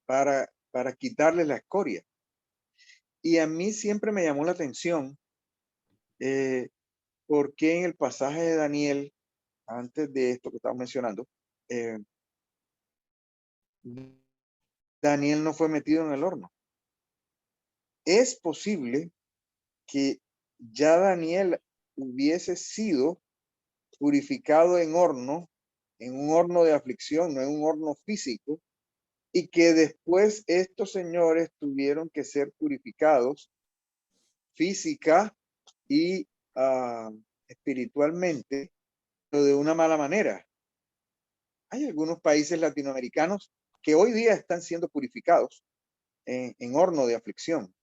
para quitarles la escoria. Y a mí siempre me llamó la atención porque en el pasaje de Daniel, antes de esto que estamos mencionando, Daniel no fue metido en el horno. Es posible que ya Daniel hubiese sido purificado en un horno de aflicción, no en un horno físico, y que después estos señores tuvieron que ser purificados física y espiritualmente, pero de una mala manera. Hay algunos países latinoamericanos que hoy día están siendo purificados en horno de aflicción.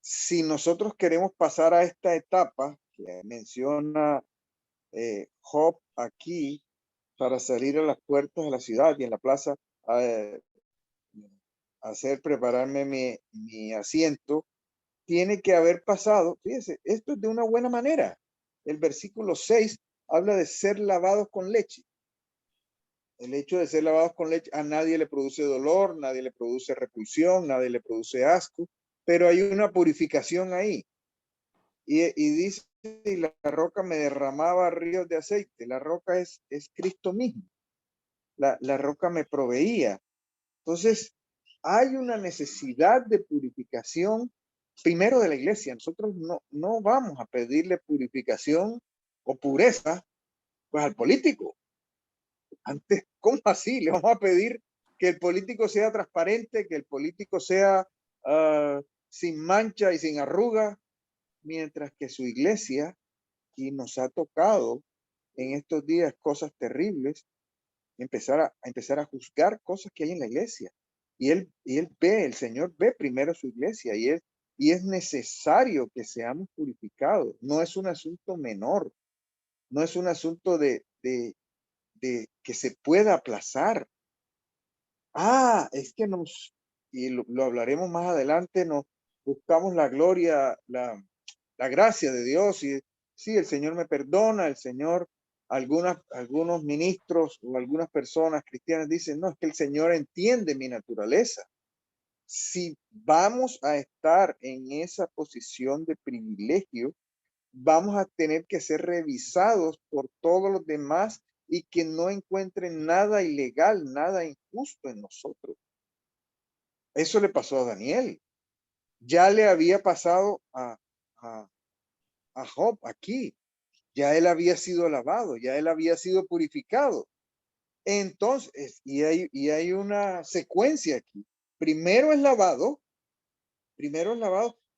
Si nosotros queremos pasar a esta etapa que menciona Job aquí, para salir a las puertas de la ciudad y en la plaza, prepararme mi asiento, tiene que haber pasado, fíjese, esto es de una buena manera. El versículo 6 habla de ser lavados con leche. El hecho de ser lavados con leche a nadie le produce dolor, nadie le produce repulsión, nadie le produce asco, pero hay una purificación ahí. Y dice, y la roca me derramaba ríos de aceite. La roca es Cristo mismo. La roca me proveía. Entonces, hay una necesidad de purificación primero de la iglesia. Nosotros no vamos a pedirle purificación o pureza pues al político. Antes, ¿cómo así? Le vamos a pedir que el político sea transparente, que el político sea sin mancha y sin arruga, mientras que su iglesia, y nos ha tocado en estos días cosas terribles, empezar a juzgar cosas que hay en la iglesia. Y él ve, el Señor ve primero su iglesia y es necesario que seamos purificados. No es un asunto menor, no es un asunto de que se pueda aplazar. Es que y lo hablaremos más adelante, nos buscamos la gloria, la gracia de Dios y sí, el Señor me perdona, el Señor, algunos ministros o algunas personas cristianas dicen, no, es que el Señor entiende mi naturaleza. Si vamos a estar en esa posición de privilegio, vamos a tener que ser revisados por todos los demás y que no encuentren nada ilegal, nada injusto en nosotros. Eso le pasó a Daniel. Ya le había pasado a Job aquí. Ya él había sido lavado, ya él había sido purificado. Entonces, y hay una secuencia aquí. Primero es lavado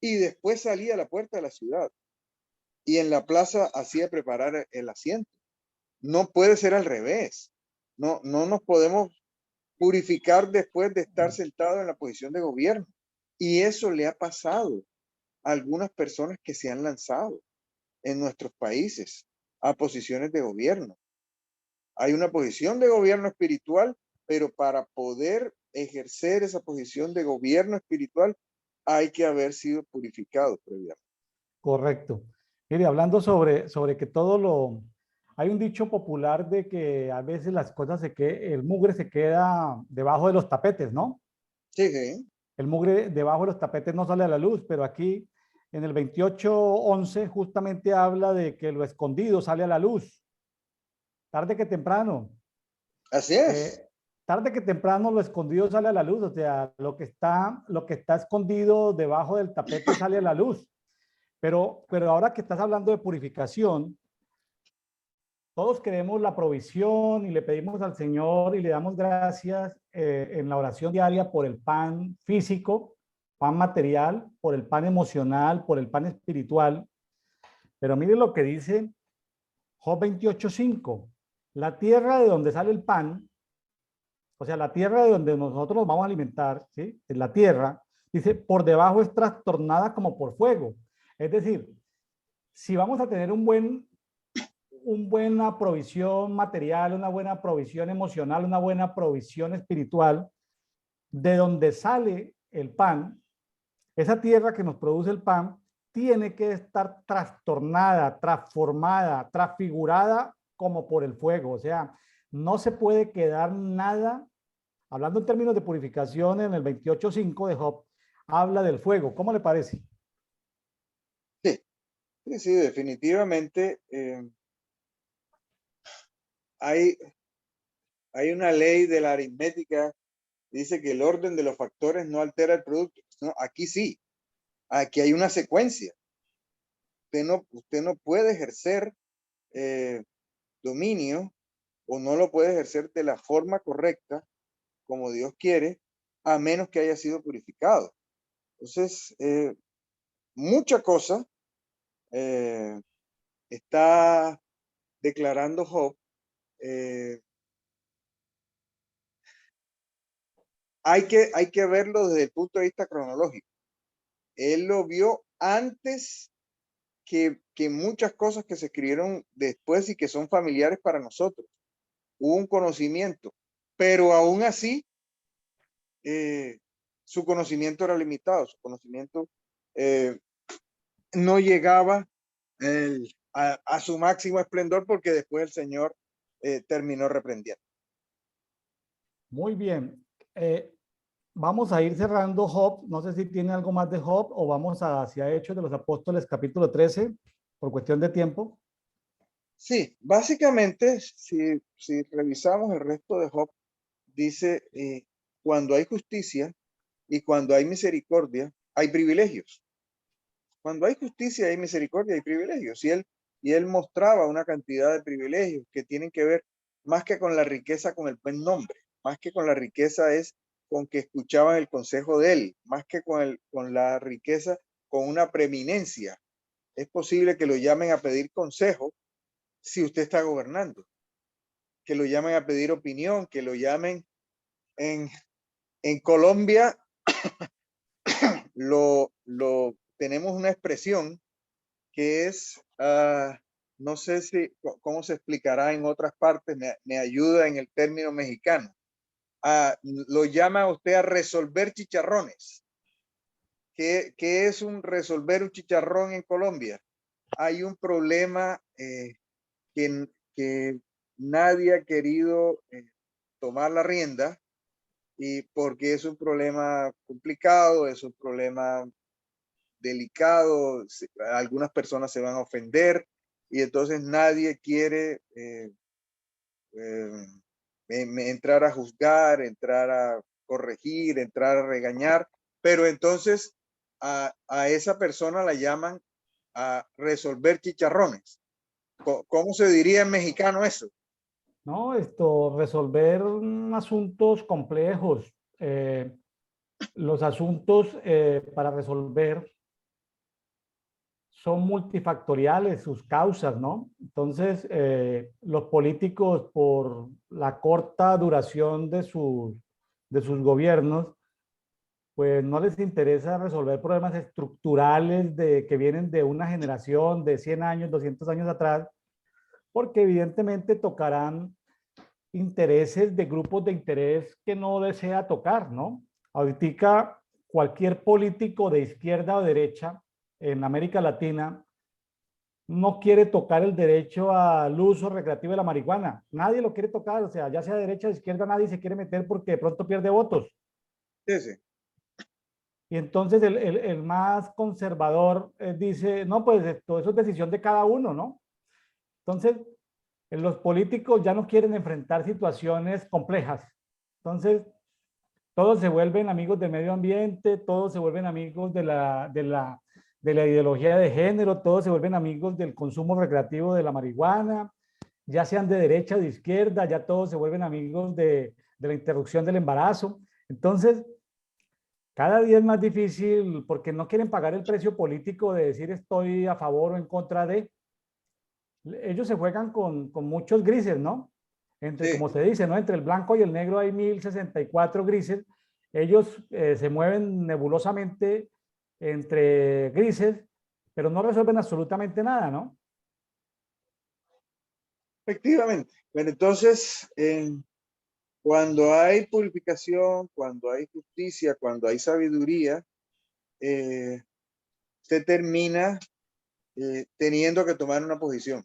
y después salía a la puerta de la ciudad. Y en la plaza hacía preparar el asiento. No puede ser al revés. No nos podemos purificar después de estar sentado en la posición de gobierno. Y eso le ha pasado a algunas personas que se han lanzado en nuestros países a posiciones de gobierno. Hay una posición de gobierno espiritual, pero para poder ejercer esa posición de gobierno espiritual hay que haber sido purificado previamente.
Correcto. Mire, hablando sobre que todo lo... Hay un dicho popular de que a veces las cosas el mugre se queda debajo de los tapetes, ¿no?
Sí, sí.
El mugre debajo de los tapetes no sale a la luz, pero aquí en el 28:11 justamente habla de que lo escondido sale a la luz. Tarde que temprano.
Así es.
Tarde que temprano lo escondido sale a la luz, o sea, lo que está escondido debajo del tapete sale a la luz. Pero ahora que estás hablando de purificación, todos queremos la provisión y le pedimos al Señor y le damos gracias en la oración diaria por el pan físico, pan material, por el pan emocional, por el pan espiritual. Pero mire lo que dice Job 28:5. La tierra de donde sale el pan, o sea, la tierra de donde nosotros nos vamos a alimentar, ¿sí? En la tierra, dice, por debajo es trastornada como por fuego. Es decir, si vamos a tener una buena provisión material, una buena provisión emocional, una buena provisión espiritual, de donde sale el pan, esa tierra que nos produce el pan, tiene que estar trastornada, transformada, transfigurada como por el fuego. O sea, no se puede quedar nada. Hablando en términos de purificación, en el 28:5 de Job, habla del fuego. ¿Cómo le parece?
Sí, definitivamente hay hay una ley de la aritmética, dice que el orden de los factores no altera el producto. No, aquí sí, aquí hay una secuencia. Usted no puede ejercer dominio o no lo puede ejercer de la forma correcta, como Dios quiere, a menos que haya sido purificado. Entonces, mucha cosa está declarando Job. Hay que verlo desde el punto de vista cronológico. Él lo vio antes que muchas cosas que se escribieron después y que son familiares para nosotros. Hubo un conocimiento, pero aún así su conocimiento era limitado, su conocimiento no llegaba a su máximo esplendor porque después el Señor terminó reprendiendo.
Muy bien. Vamos a ir cerrando Job. No sé si tiene algo más de Job o vamos hacia Hechos de los Apóstoles, capítulo 13, por cuestión de tiempo.
Sí, básicamente, si revisamos el resto de Job, dice, cuando hay justicia y cuando hay misericordia, hay privilegios. Cuando hay justicia, hay misericordia, hay privilegios. Y él mostraba una cantidad de privilegios que tienen que ver más que con la riqueza, con el buen nombre, más que con la riqueza es con que escuchaban el consejo de él, más que con la riqueza, con una preeminencia. Es posible que lo llamen a pedir consejo si usted está gobernando, que lo llamen a pedir opinión, que lo llamen en Colombia, tenemos una expresión que es, no sé cómo se explicará en otras partes, me ayuda en el término mexicano. Lo llama usted a resolver chicharrones. ¿Qué es resolver un chicharrón en Colombia? Hay un problema que nadie ha querido tomar la rienda y porque es un problema complicado, es un problema delicado, algunas personas se van a ofender y entonces nadie quiere entrar a juzgar, entrar a corregir, entrar a regañar, pero entonces a esa persona la llaman a resolver chicharrones. ¿Cómo se diría en mexicano eso?
No, resolver asuntos complejos. Los asuntos para resolver son multifactoriales, sus causas, ¿no? Entonces, los políticos, por la corta duración de sus gobiernos, pues no les interesa resolver problemas estructurales que vienen de una generación de 100 años, 200 años atrás, porque evidentemente tocarán intereses de grupos de interés que no desea tocar, ¿no? Ahorita cualquier político de izquierda o derecha en América Latina no quiere tocar el derecho al uso recreativo de la marihuana. Nadie lo quiere tocar, o sea, ya sea de derecha o de izquierda, nadie se quiere meter porque de pronto pierde votos.
Sí, sí.
Y entonces el más conservador dice, no, pues esto, eso es decisión de cada uno, ¿no? Entonces, los políticos ya no quieren enfrentar situaciones complejas. Entonces, todos se vuelven amigos del medio ambiente, todos se vuelven amigos de la ideología de género, todos se vuelven amigos del consumo recreativo de la marihuana, ya sean de derecha o de izquierda, ya todos se vuelven amigos de la interrupción del embarazo. Entonces, cada día es más difícil porque no quieren pagar el precio político de decir estoy a favor o en contra de. Ellos se juegan con muchos grises, ¿no?
Sí.
Como se dice, ¿no? Entre el blanco y el negro hay 1064 grises. Ellos se mueven nebulosamente entre grises, pero no resuelven absolutamente nada, ¿no?
Efectivamente. Pero entonces, cuando hay purificación, cuando hay justicia, cuando hay sabiduría, se termina teniendo que tomar una posición.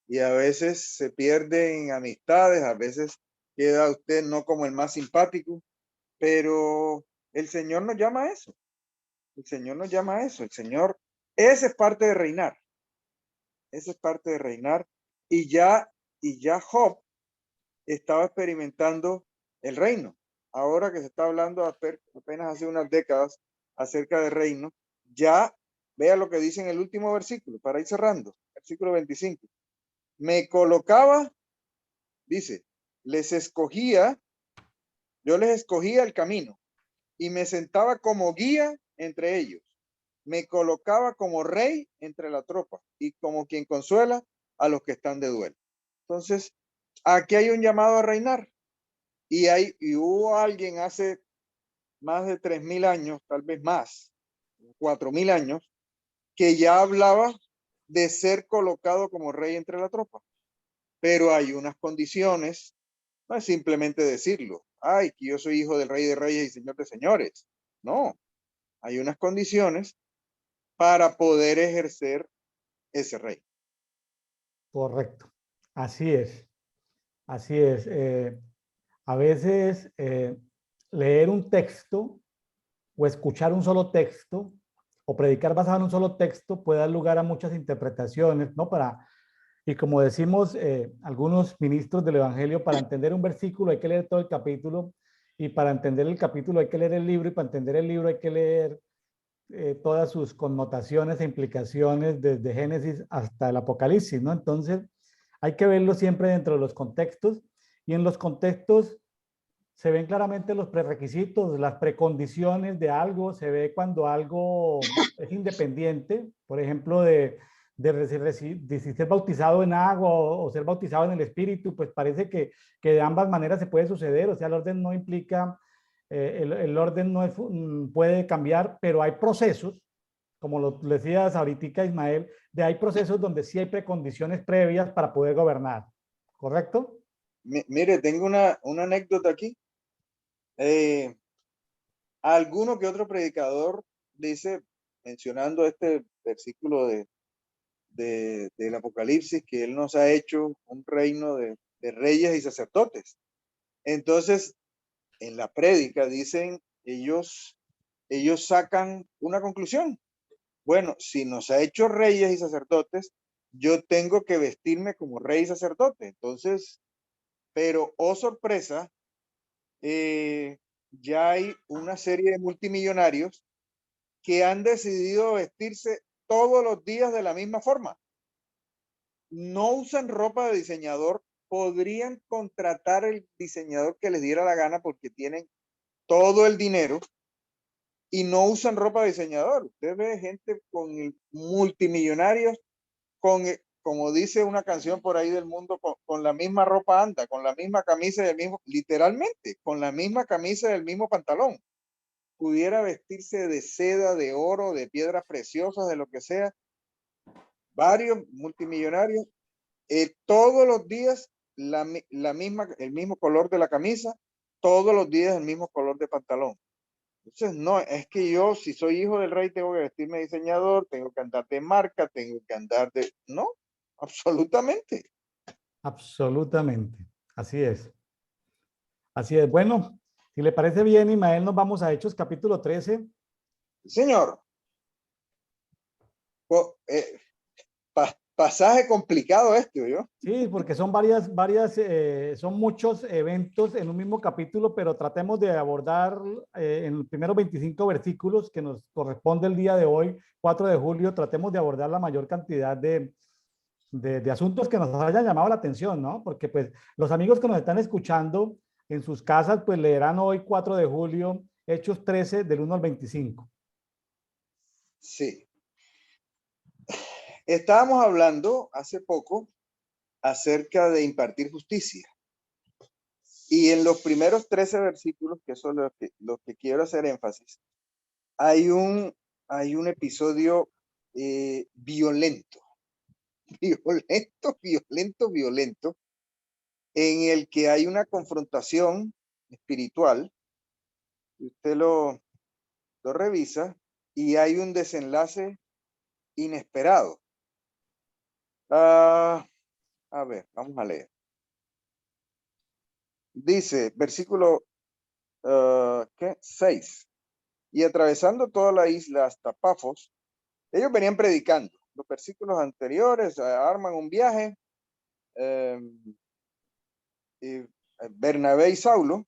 Y a veces se pierden amistades, a veces queda usted no como el más simpático, pero el Señor nos llama a eso. El Señor nos llama a eso. El Señor, esa es parte de reinar. Esa es parte de reinar. Y ya Job estaba experimentando el reino. Ahora que se está hablando apenas hace unas décadas acerca del reino, ya vea lo que dice en el último versículo, para ir cerrando, versículo 25. Me colocaba, dice, yo les escogía el camino y me sentaba como guía entre ellos. Me colocaba como rey entre la tropa y como quien consuela a los que están de duelo. Entonces, aquí hay un llamado a reinar. Y hubo alguien hace más de 3.000 años, tal vez más, 4.000 años, que ya hablaba de ser colocado como rey entre la tropa. Pero hay unas condiciones, no es simplemente decirlo, ay, que yo soy hijo del rey de reyes y señor de señores. No, hay unas condiciones para poder ejercer ese rey.
Correcto. Así es. Así es. A veces leer un texto o escuchar un solo texto o predicar basado en un solo texto puede dar lugar a muchas interpretaciones, ¿no? Y como decimos algunos ministros del Evangelio, para entender un versículo hay que leer todo el capítulo, y para entender el capítulo hay que leer el libro, y para entender el libro hay que leer todas sus connotaciones e implicaciones desde Génesis hasta el Apocalipsis, ¿no? Entonces, hay que verlo siempre dentro de los contextos, y en los contextos se ven claramente los prerequisitos, las precondiciones de algo, se ve cuando algo es independiente, por ejemplo, de si ser bautizado en agua o ser bautizado en el Espíritu, pues parece que de ambas maneras se puede suceder, o sea, el orden no implica, el orden no es, puede cambiar, pero hay procesos, como lo decías ahorita, Ismael, de hay procesos donde sí hay precondiciones previas para poder gobernar, ¿correcto?
Mire, tengo una anécdota aquí. Alguno que otro predicador dice, mencionando este versículo del Apocalipsis, que él nos ha hecho un reino de reyes y sacerdotes. Entonces, en la prédica dicen, ellos sacan una conclusión. Bueno, si nos ha hecho reyes y sacerdotes, yo tengo que vestirme como rey y sacerdote. Entonces, pero, oh sorpresa, ya hay una serie de multimillonarios que han decidido vestirse todos los días de la misma forma. No usan ropa de diseñador, podrían contratar el diseñador que les diera la gana porque tienen todo el dinero y no usan ropa de diseñador. Usted ve gente con multimillonarios, como dice una canción por ahí del mundo, con la misma ropa anda, con la misma camisa y el mismo, literalmente, con la misma camisa y el mismo pantalón. Pudiera vestirse de seda, de oro, de piedras preciosas, de lo que sea. Varios multimillonarios, todos los días el mismo color de la camisa, todos los días el mismo color de pantalón. Entonces, no, es que yo, si soy hijo del rey, tengo que vestirme de diseñador, tengo que andar de marca, tengo que andar de... No, absolutamente.
Absolutamente. Así es. Así es. Bueno, si le parece bien, Ismael, nos vamos a Hechos capítulo 13.
Señor, eh, pasaje complicado este, ¿yo?
Sí, porque son son muchos eventos en un mismo capítulo, pero tratemos de abordar en los primeros 25 versículos que nos corresponde el día de hoy, 4 de julio, tratemos de abordar la mayor cantidad de asuntos que nos hayan llamado la atención, ¿no? Porque pues los amigos que nos están escuchando en sus casas, pues leerán hoy 4 de julio, Hechos 13 del 1 al 25.
Sí. Estábamos hablando hace poco acerca de impartir justicia. Y en los primeros 13 versículos, que son los que quiero hacer énfasis, hay un episodio violento, violento, en el que hay una confrontación espiritual. Usted lo revisa y hay un desenlace inesperado. A ver, vamos a leer. Dice, versículo 6. Y atravesando toda la isla hasta Pafos, ellos venían predicando. Los versículos anteriores arman un viaje Bernabé y Saulo,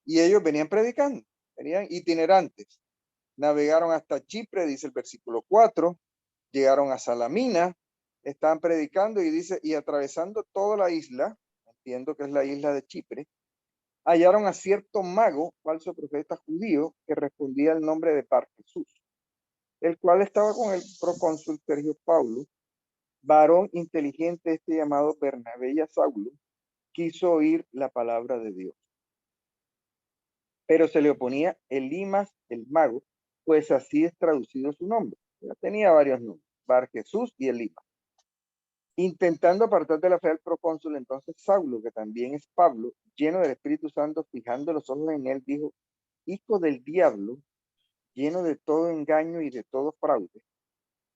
y ellos venían predicando, venían itinerantes. Navegaron hasta Chipre, dice el versículo 4, llegaron a Salamina, estaban predicando y dice, y atravesando toda la isla, entiendo que es la isla de Chipre, hallaron a cierto mago, falso profeta judío, que respondía al nombre de Bar Jesús, el cual estaba con el procónsul Sergio Paulo, varón inteligente, este llamado Bernabé y a Saulo, quiso oír la palabra de Dios. Pero se le oponía Elimas, el mago, pues así es traducido su nombre. Ya tenía varios nombres, Bar Jesús y Elimas. Intentando apartar de la fe al procónsul, entonces Saulo, que también es Pablo, lleno del Espíritu Santo, fijando los ojos en él, dijo, hijo del diablo, lleno de todo engaño y de todo fraude,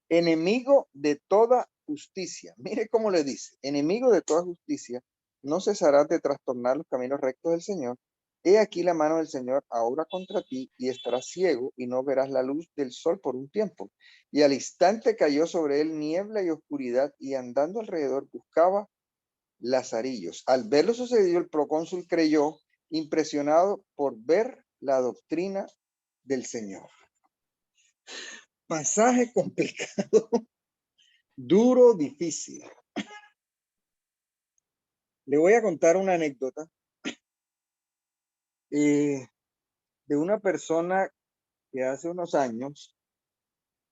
enemigo de toda justicia. Mire cómo le dice, enemigo de toda justicia, no cesarás de trastornar los caminos rectos del Señor. He aquí la mano del Señor ahora contra ti, y estarás ciego y no verás la luz del sol por un tiempo. Y al instante cayó sobre él niebla y oscuridad, y andando alrededor buscaba lazarillos. Al ver lo sucedido, el procónsul creyó, impresionado por ver la doctrina del Señor. Pasaje complicado, duro, difícil. Le voy a contar una anécdota de una persona que hace unos años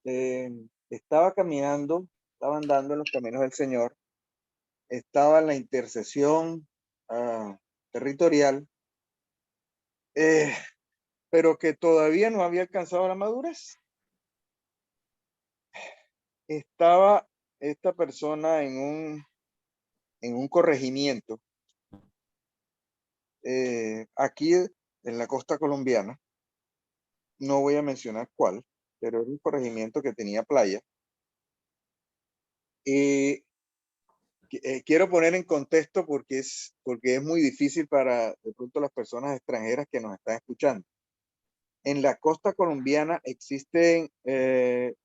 estaba caminando, estaba andando en los caminos del Señor, estaba en la intercesión territorial, pero que todavía no había alcanzado la madurez. Estaba esta persona en un corregimiento aquí en la costa colombiana. No voy a mencionar cuál, pero era un corregimiento que tenía playa. Y quiero poner en contexto porque es muy difícil para de pronto las personas extranjeras que nos están escuchando. En la costa colombiana existe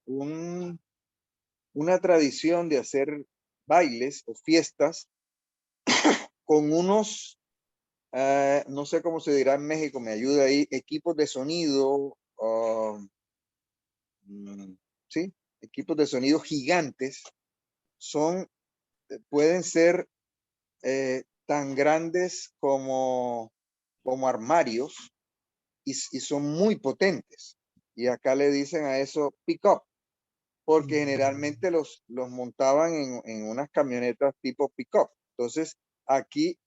una tradición de hacer bailes o fiestas con unos, no sé cómo se dirá en México, me ayuda ahí, equipos de sonido, sí, equipos de sonido gigantes. Pueden ser tan grandes como armarios y son muy potentes. Y acá le dicen a eso pick-up, porque generalmente los montaban en unas camionetas tipo pick-up. Entonces, aquí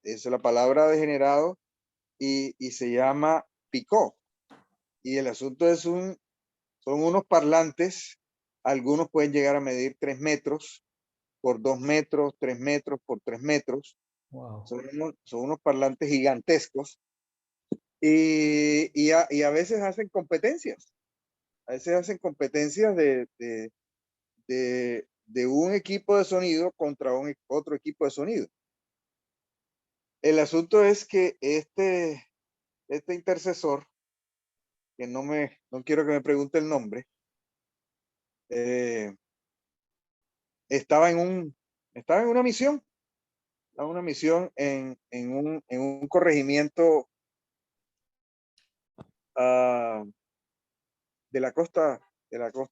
es la palabra degenerado y se llama pick-up. Y el asunto es son unos parlantes, algunos pueden llegar a medir 3 metros por 2 metros, 3 metros por 3 metros.
Wow.
Son unos parlantes gigantescos y a veces hacen competencias. A veces hacen competencias de un equipo de sonido contra otro equipo de sonido. El asunto es que este intercesor, que no quiero que me pregunte el nombre, estaba en una misión, en un corregimiento de la costa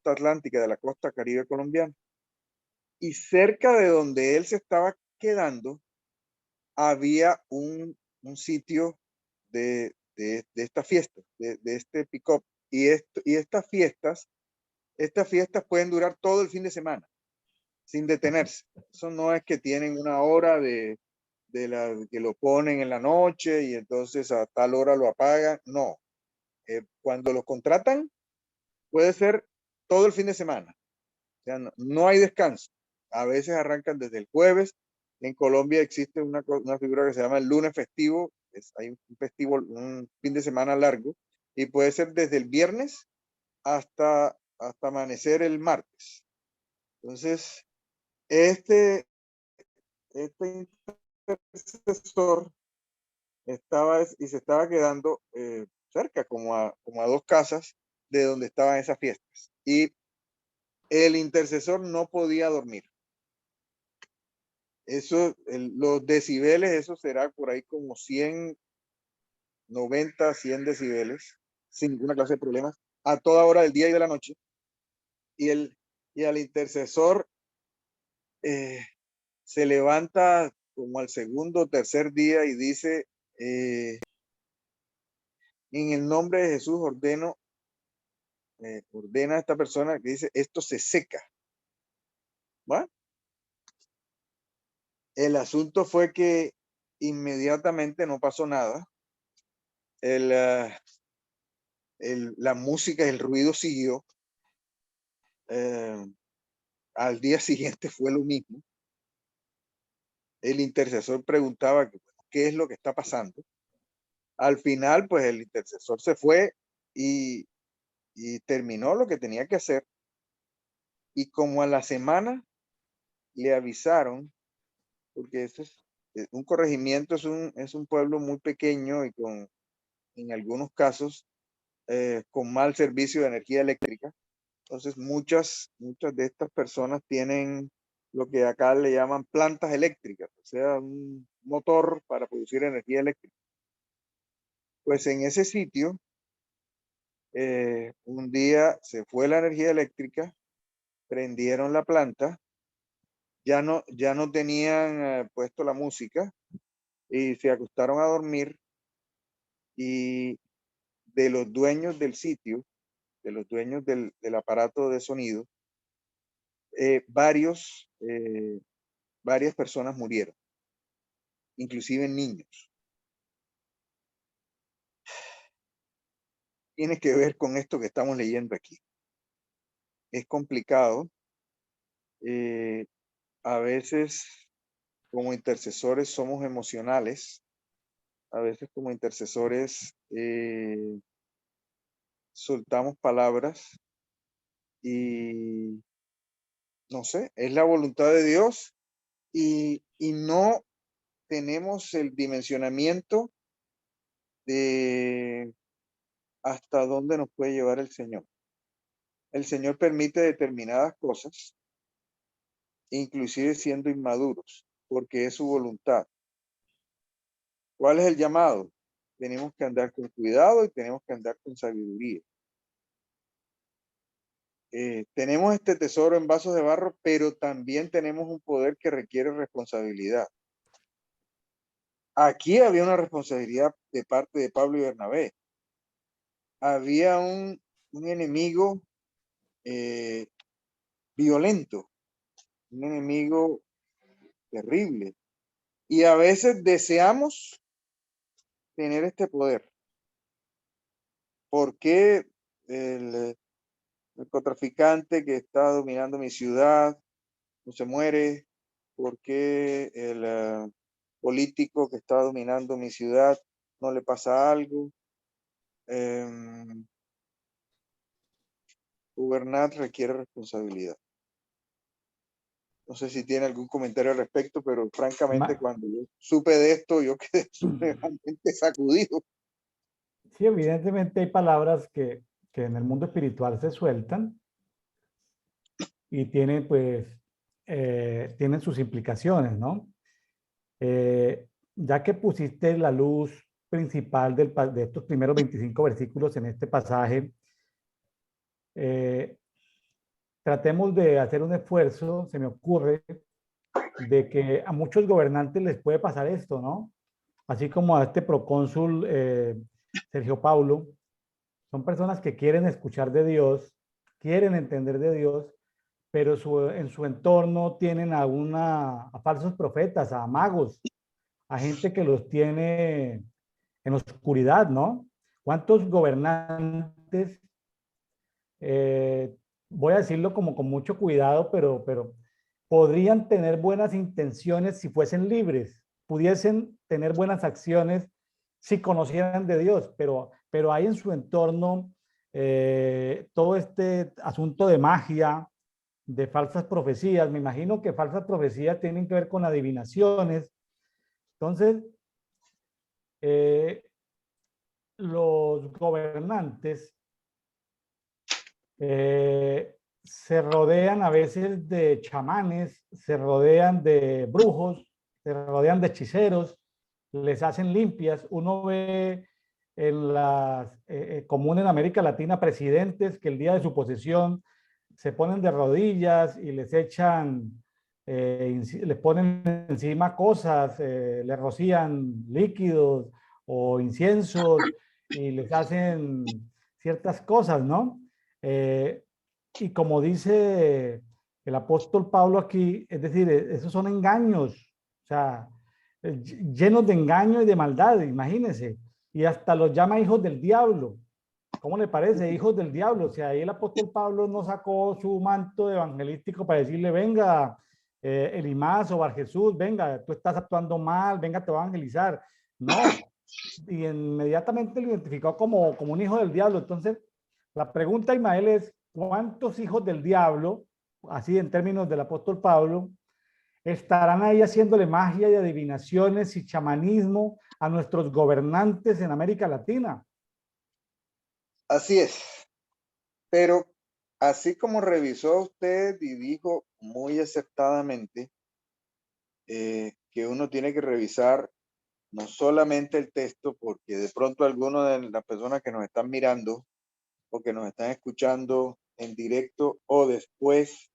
atlántica, de la costa caribe colombiana. Y cerca de donde él se estaba quedando, había un sitio de esta fiesta, de este pick-up. Y estas fiestas pueden durar todo el fin de semana, sin detenerse. Eso no es que tienen una hora que lo ponen en la noche y entonces a tal hora lo apagan. No. Cuando lo contratan, puede ser todo el fin de semana. O sea, no hay descanso. A veces arrancan desde el jueves. En Colombia existe una figura que se llama el lunes festivo. Hay un festivo, un fin de semana largo, y puede ser desde el viernes hasta amanecer el martes. Entonces, este intercesor se estaba quedando cerca, como a 2 casas de donde estaban esas fiestas. Y el intercesor no podía dormir. Eso, los decibeles, eso será por ahí como 100, 90, 100 decibeles, sin ninguna clase de problemas, a toda hora del día y de la noche. Y al intercesor se levanta como al segundo o tercer día y dice, en el nombre de Jesús ordena a esta persona que dice, esto se seca. ¿Va? El asunto fue que inmediatamente no pasó nada. La música, el ruido siguió. Al día siguiente fue lo mismo. El intercesor preguntaba qué es lo que está pasando. Al final, pues el intercesor se fue y terminó lo que tenía que hacer. Y como a la semana le avisaron, porque esto es un corregimiento, es un pueblo muy pequeño y en algunos casos, con mal servicio de energía eléctrica. Entonces, muchas de estas personas tienen lo que acá le llaman plantas eléctricas, o sea, un motor para producir energía eléctrica. Pues en ese sitio, un día se fue la energía eléctrica, prendieron la planta, ya no tenían puesto la música y se acostaron a dormir, y de los dueños del sitio, de los dueños del aparato de sonido, varias personas murieron, inclusive niños. Tiene que ver con esto que estamos leyendo aquí. Es complicado. A veces como intercesores somos emocionales. A veces como intercesores soltamos palabras y no sé, es la voluntad de Dios y no tenemos el dimensionamiento de hasta dónde nos puede llevar el Señor. El Señor permite determinadas cosas, inclusive siendo inmaduros, porque es su voluntad. ¿Cuál es el llamado? Tenemos que andar con cuidado y tenemos que andar con sabiduría. Tenemos este tesoro en vasos de barro, pero también tenemos un poder que requiere responsabilidad. Aquí había una responsabilidad de parte de Pablo y Bernabé. Había un enemigo violento, un enemigo terrible. Y a veces deseamos tener este poder. ¿Por qué el narcotraficante que está dominando mi ciudad no se muere? ¿Por qué el político que está dominando mi ciudad no le pasa algo? Gobernar requiere responsabilidad. No sé si tiene algún comentario al respecto, pero francamente cuando yo supe de esto, yo quedé supremamente sacudido.
Sí, evidentemente hay palabras que en el mundo espiritual se sueltan y tienen, pues, tienen sus implicaciones, ¿no? Ya que pusiste la luz principal de estos primeros 25 versículos en este pasaje, eh, tratemos de hacer un esfuerzo, se me ocurre, de que a muchos gobernantes les puede pasar esto, ¿no? Así como a este procónsul Sergio Paulo, son personas que quieren escuchar de Dios, quieren entender de Dios, pero en su entorno tienen a falsos profetas, a magos, a gente que los tiene en oscuridad, ¿no? ¿Cuántos gobernantes, voy a decirlo como con mucho cuidado, pero podrían tener buenas intenciones si fuesen libres, pudiesen tener buenas acciones si conocieran de Dios, pero hay en su entorno todo este asunto de magia, de falsas profecías. Me imagino que falsas profecías tienen que ver con adivinaciones. Entonces, los gobernantes se rodean a veces de chamanes, se rodean de brujos, se rodean de hechiceros, les hacen limpias. Uno ve en las, común en América Latina, presidentes que el día de su posesión se ponen de rodillas y les echan, les ponen encima cosas, les rocían líquidos o inciensos y les hacen ciertas cosas, ¿no? Eh, y como dice el apóstol Pablo aquí, es decir, esos son engaños, o sea, llenos de engaño y de maldad, imagínense. Y hasta los llama hijos del diablo. ¿Cómo le parece? Hijos del diablo. O sea, ahí el apóstol Pablo no sacó su manto evangelístico para decirle, venga, Elimás o Bar Jesús, venga, tú estás actuando mal, venga, te voy a evangelizar. No. Y inmediatamente lo identificó como un hijo del diablo. Entonces, la pregunta, Ismael, es, ¿cuántos hijos del diablo, así en términos del apóstol Pablo, estarán ahí haciéndole magia y adivinaciones y chamanismo a nuestros gobernantes en América Latina?
Así es. Pero así como revisó usted y dijo muy acertadamente que uno tiene que revisar no solamente el texto, porque de pronto algunos de las personas que nos están mirando o que nos están escuchando en directo o después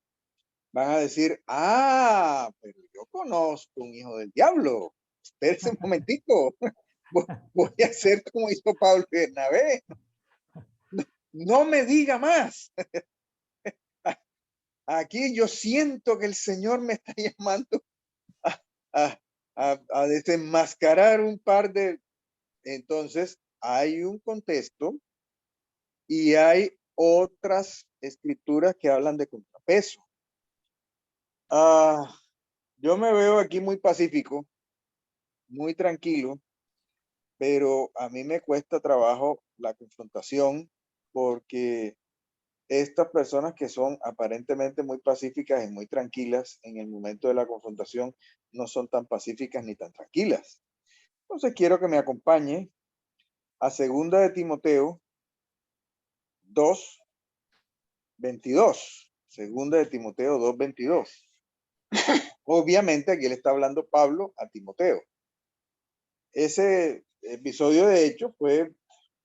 van a decir, ah, pero yo conozco un hijo del diablo. Espérese un momentico. Voy a hacer como hizo Pablo y Bernabé. No me diga más. Aquí yo siento que el Señor me está llamando a, a, a desenmascarar un par de... Entonces, hay un contexto y hay otras escrituras que hablan de contrapeso. Yo me veo aquí muy pacífico, muy tranquilo, pero a mí me cuesta trabajo la confrontación porque estas personas que son aparentemente muy pacíficas y muy tranquilas en el momento de la confrontación no son tan pacíficas ni tan tranquilas. Entonces quiero que me acompañe a segunda de Timoteo 2:22. Segunda de Timoteo 2:22. Obviamente aquí le está hablando Pablo a Timoteo. Ese episodio de hecho fue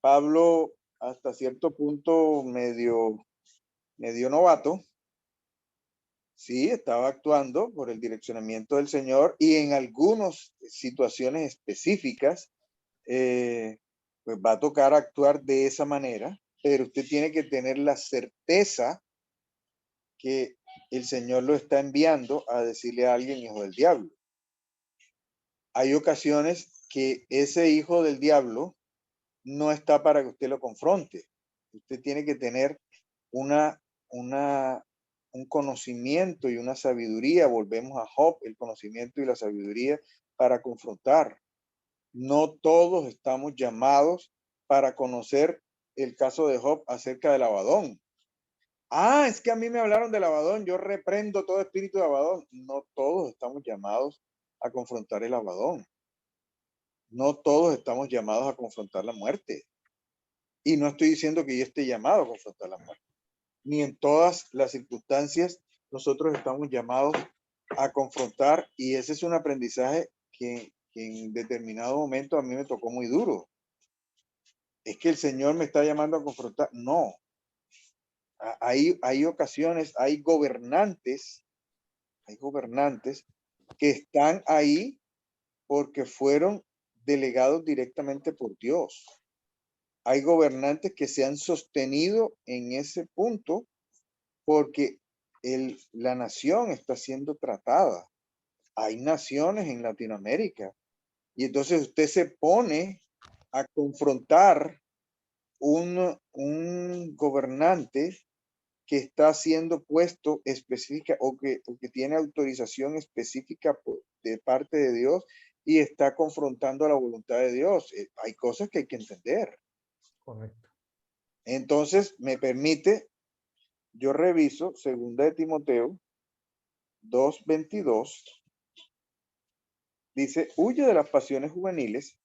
Pablo hasta cierto punto medio novato. Sí, estaba actuando por el direccionamiento del Señor y en algunas situaciones específicas, pues va a tocar actuar de esa manera, pero usted tiene que tener la certeza que el Señor lo está enviando a decirle a alguien hijo del diablo. Hay ocasiones que ese hijo del diablo no está para que usted lo confronte. Usted tiene que tener una, un conocimiento y una sabiduría. Volvemos a Job, el conocimiento y la sabiduría para confrontar. No todos estamos llamados para conocer el caso de Job acerca del Abadón. Ah, es que a mí me hablaron del Abadón, yo reprendo todo espíritu de Abadón. No todos estamos llamados a confrontar el Abadón. No todos estamos llamados a confrontar la muerte. Y no estoy diciendo que yo esté llamado a confrontar la muerte. Ni en todas las circunstancias nosotros estamos llamados a confrontar, y ese es un aprendizaje que en determinado momento a mí me tocó muy duro. Es que el Señor me está llamando a confrontar. No. Hay ocasiones, hay gobernantes que están ahí porque fueron delegados directamente por Dios. Hay gobernantes que se han sostenido en ese punto porque la nación está siendo tratada. Hay naciones en Latinoamérica y entonces usted se pone a confrontar un gobernante que está siendo puesto específica o que tiene autorización específica de parte de Dios y está confrontando la voluntad de Dios. Hay cosas que hay que entender.
Correcto.
Entonces, me permite, yo reviso 2 de Timoteo 2:22. Dice, huye de las pasiones juveniles,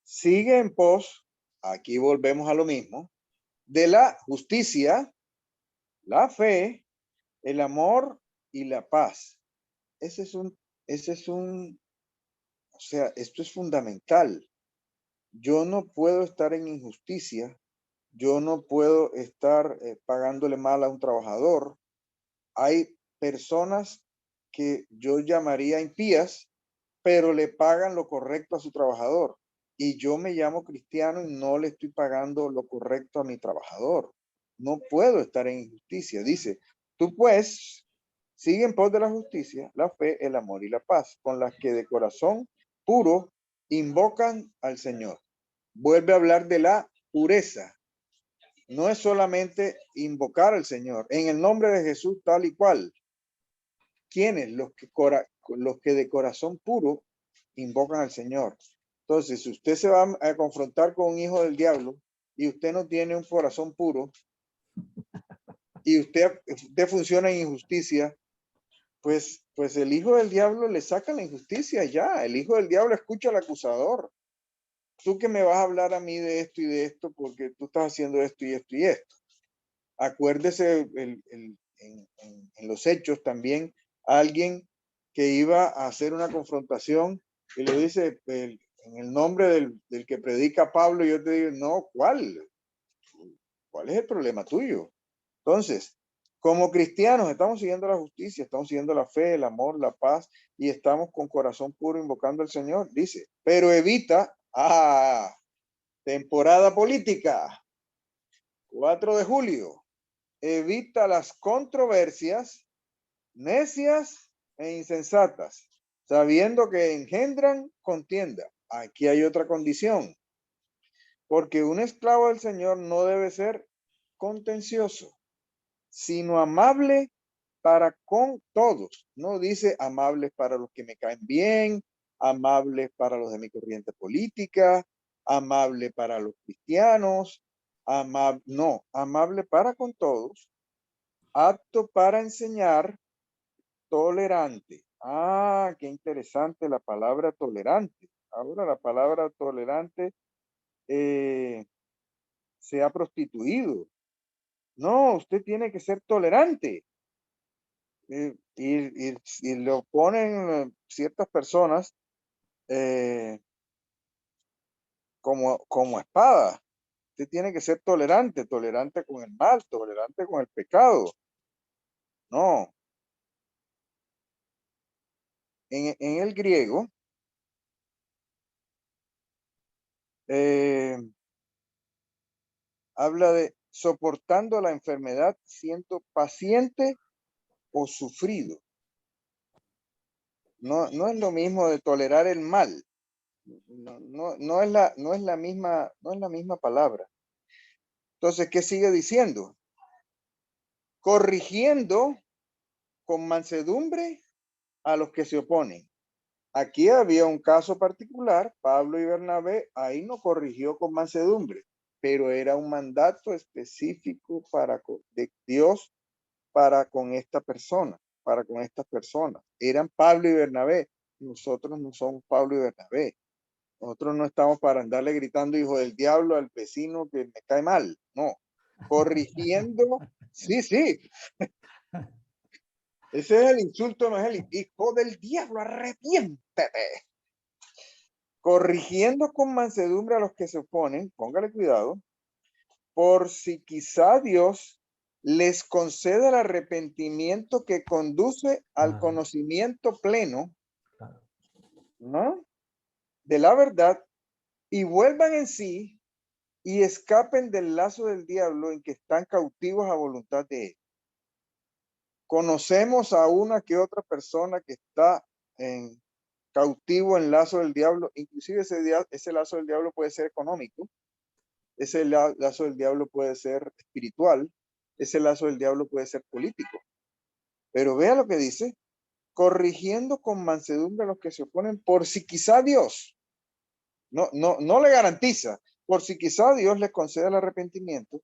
sigue en pos, aquí volvemos a lo mismo, de la justicia, la fe, el amor y la paz. Ese es o sea, esto es fundamental. Yo no puedo estar en injusticia. Yo no puedo estar pagándole mal a un trabajador. Hay personas que yo llamaría impías, pero le pagan lo correcto a su trabajador. Y yo me llamo cristiano y no le estoy pagando lo correcto a mi trabajador. No puedo estar en injusticia. Dice, tú pues sigue en pos de la justicia, la fe, el amor y la paz, con las que de corazón puro invocan al Señor. Vuelve a hablar de la pureza. No es solamente invocar al Señor en el nombre de Jesús tal y cual. ¿Quiénes? Los que de corazón puro invocan al Señor. Entonces, si usted se va a confrontar con un hijo del diablo y usted no tiene un corazón puro y usted funciona en injusticia, pues el hijo del diablo le saca la injusticia ya. El hijo del diablo escucha al acusador. Tú que me vas a hablar a mí de esto y de esto porque tú estás haciendo esto y esto y esto. Acuérdese en los hechos también alguien que iba a hacer una confrontación y le dice, en el nombre del que predica Pablo, yo te digo, no, ¿cuál? ¿Cuál es el problema tuyo? Entonces, como cristianos estamos siguiendo la justicia, estamos siguiendo la fe, el amor, la paz y estamos con corazón puro invocando al Señor, dice, pero evita, temporada política, 4 de julio, evita las controversias necias e insensatas, sabiendo que engendran contienda. Aquí hay otra condición, porque un esclavo del Señor no debe ser contencioso, sino amable para con todos. No dice amables para los que me caen bien, amables para los de mi corriente política, amable para los cristianos, no, amable para con todos, apto para enseñar, tolerante. Qué interesante la palabra tolerante. Ahora la palabra tolerante se ha prostituido. No, usted tiene que ser tolerante. Y lo ponen ciertas personas como espada. Usted tiene que ser tolerante, tolerante con el mal, tolerante con el pecado. No, en el griego, habla de soportando la enfermedad, siendo paciente o sufrido. No, no es lo mismo de tolerar el mal. No es la misma palabra. Entonces, ¿qué sigue diciendo? Corrigiendo con mansedumbre a los que se oponen. Aquí había un caso particular, Pablo y Bernabé, ahí no corrigió con mansedumbre, pero era un mandato específico de Dios para con esta persona, para con estas personas. Eran Pablo y Bernabé. Nosotros no somos Pablo y Bernabé. Nosotros no estamos para andarle gritando hijo del diablo al vecino que me cae mal. No. Corrigiendo. Sí, sí. Ese es el insulto, no es el hijo del diablo, arrepiéntete. Corrigiendo con mansedumbre a los que se oponen, póngale cuidado, por si quizá Dios les conceda el arrepentimiento que conduce al conocimiento pleno, ¿no? De la verdad y vuelvan en sí y escapen del lazo del diablo en que están cautivos a voluntad de él. Conocemos a una que otra persona que está en cautivo en lazo del diablo, inclusive ese lazo del diablo puede ser económico, ese lazo del diablo puede ser espiritual, ese lazo del diablo puede ser político. Pero vea lo que dice, corrigiendo con mansedumbre a los que se oponen, por si quizá Dios, no le garantiza, por si quizá Dios les conceda el arrepentimiento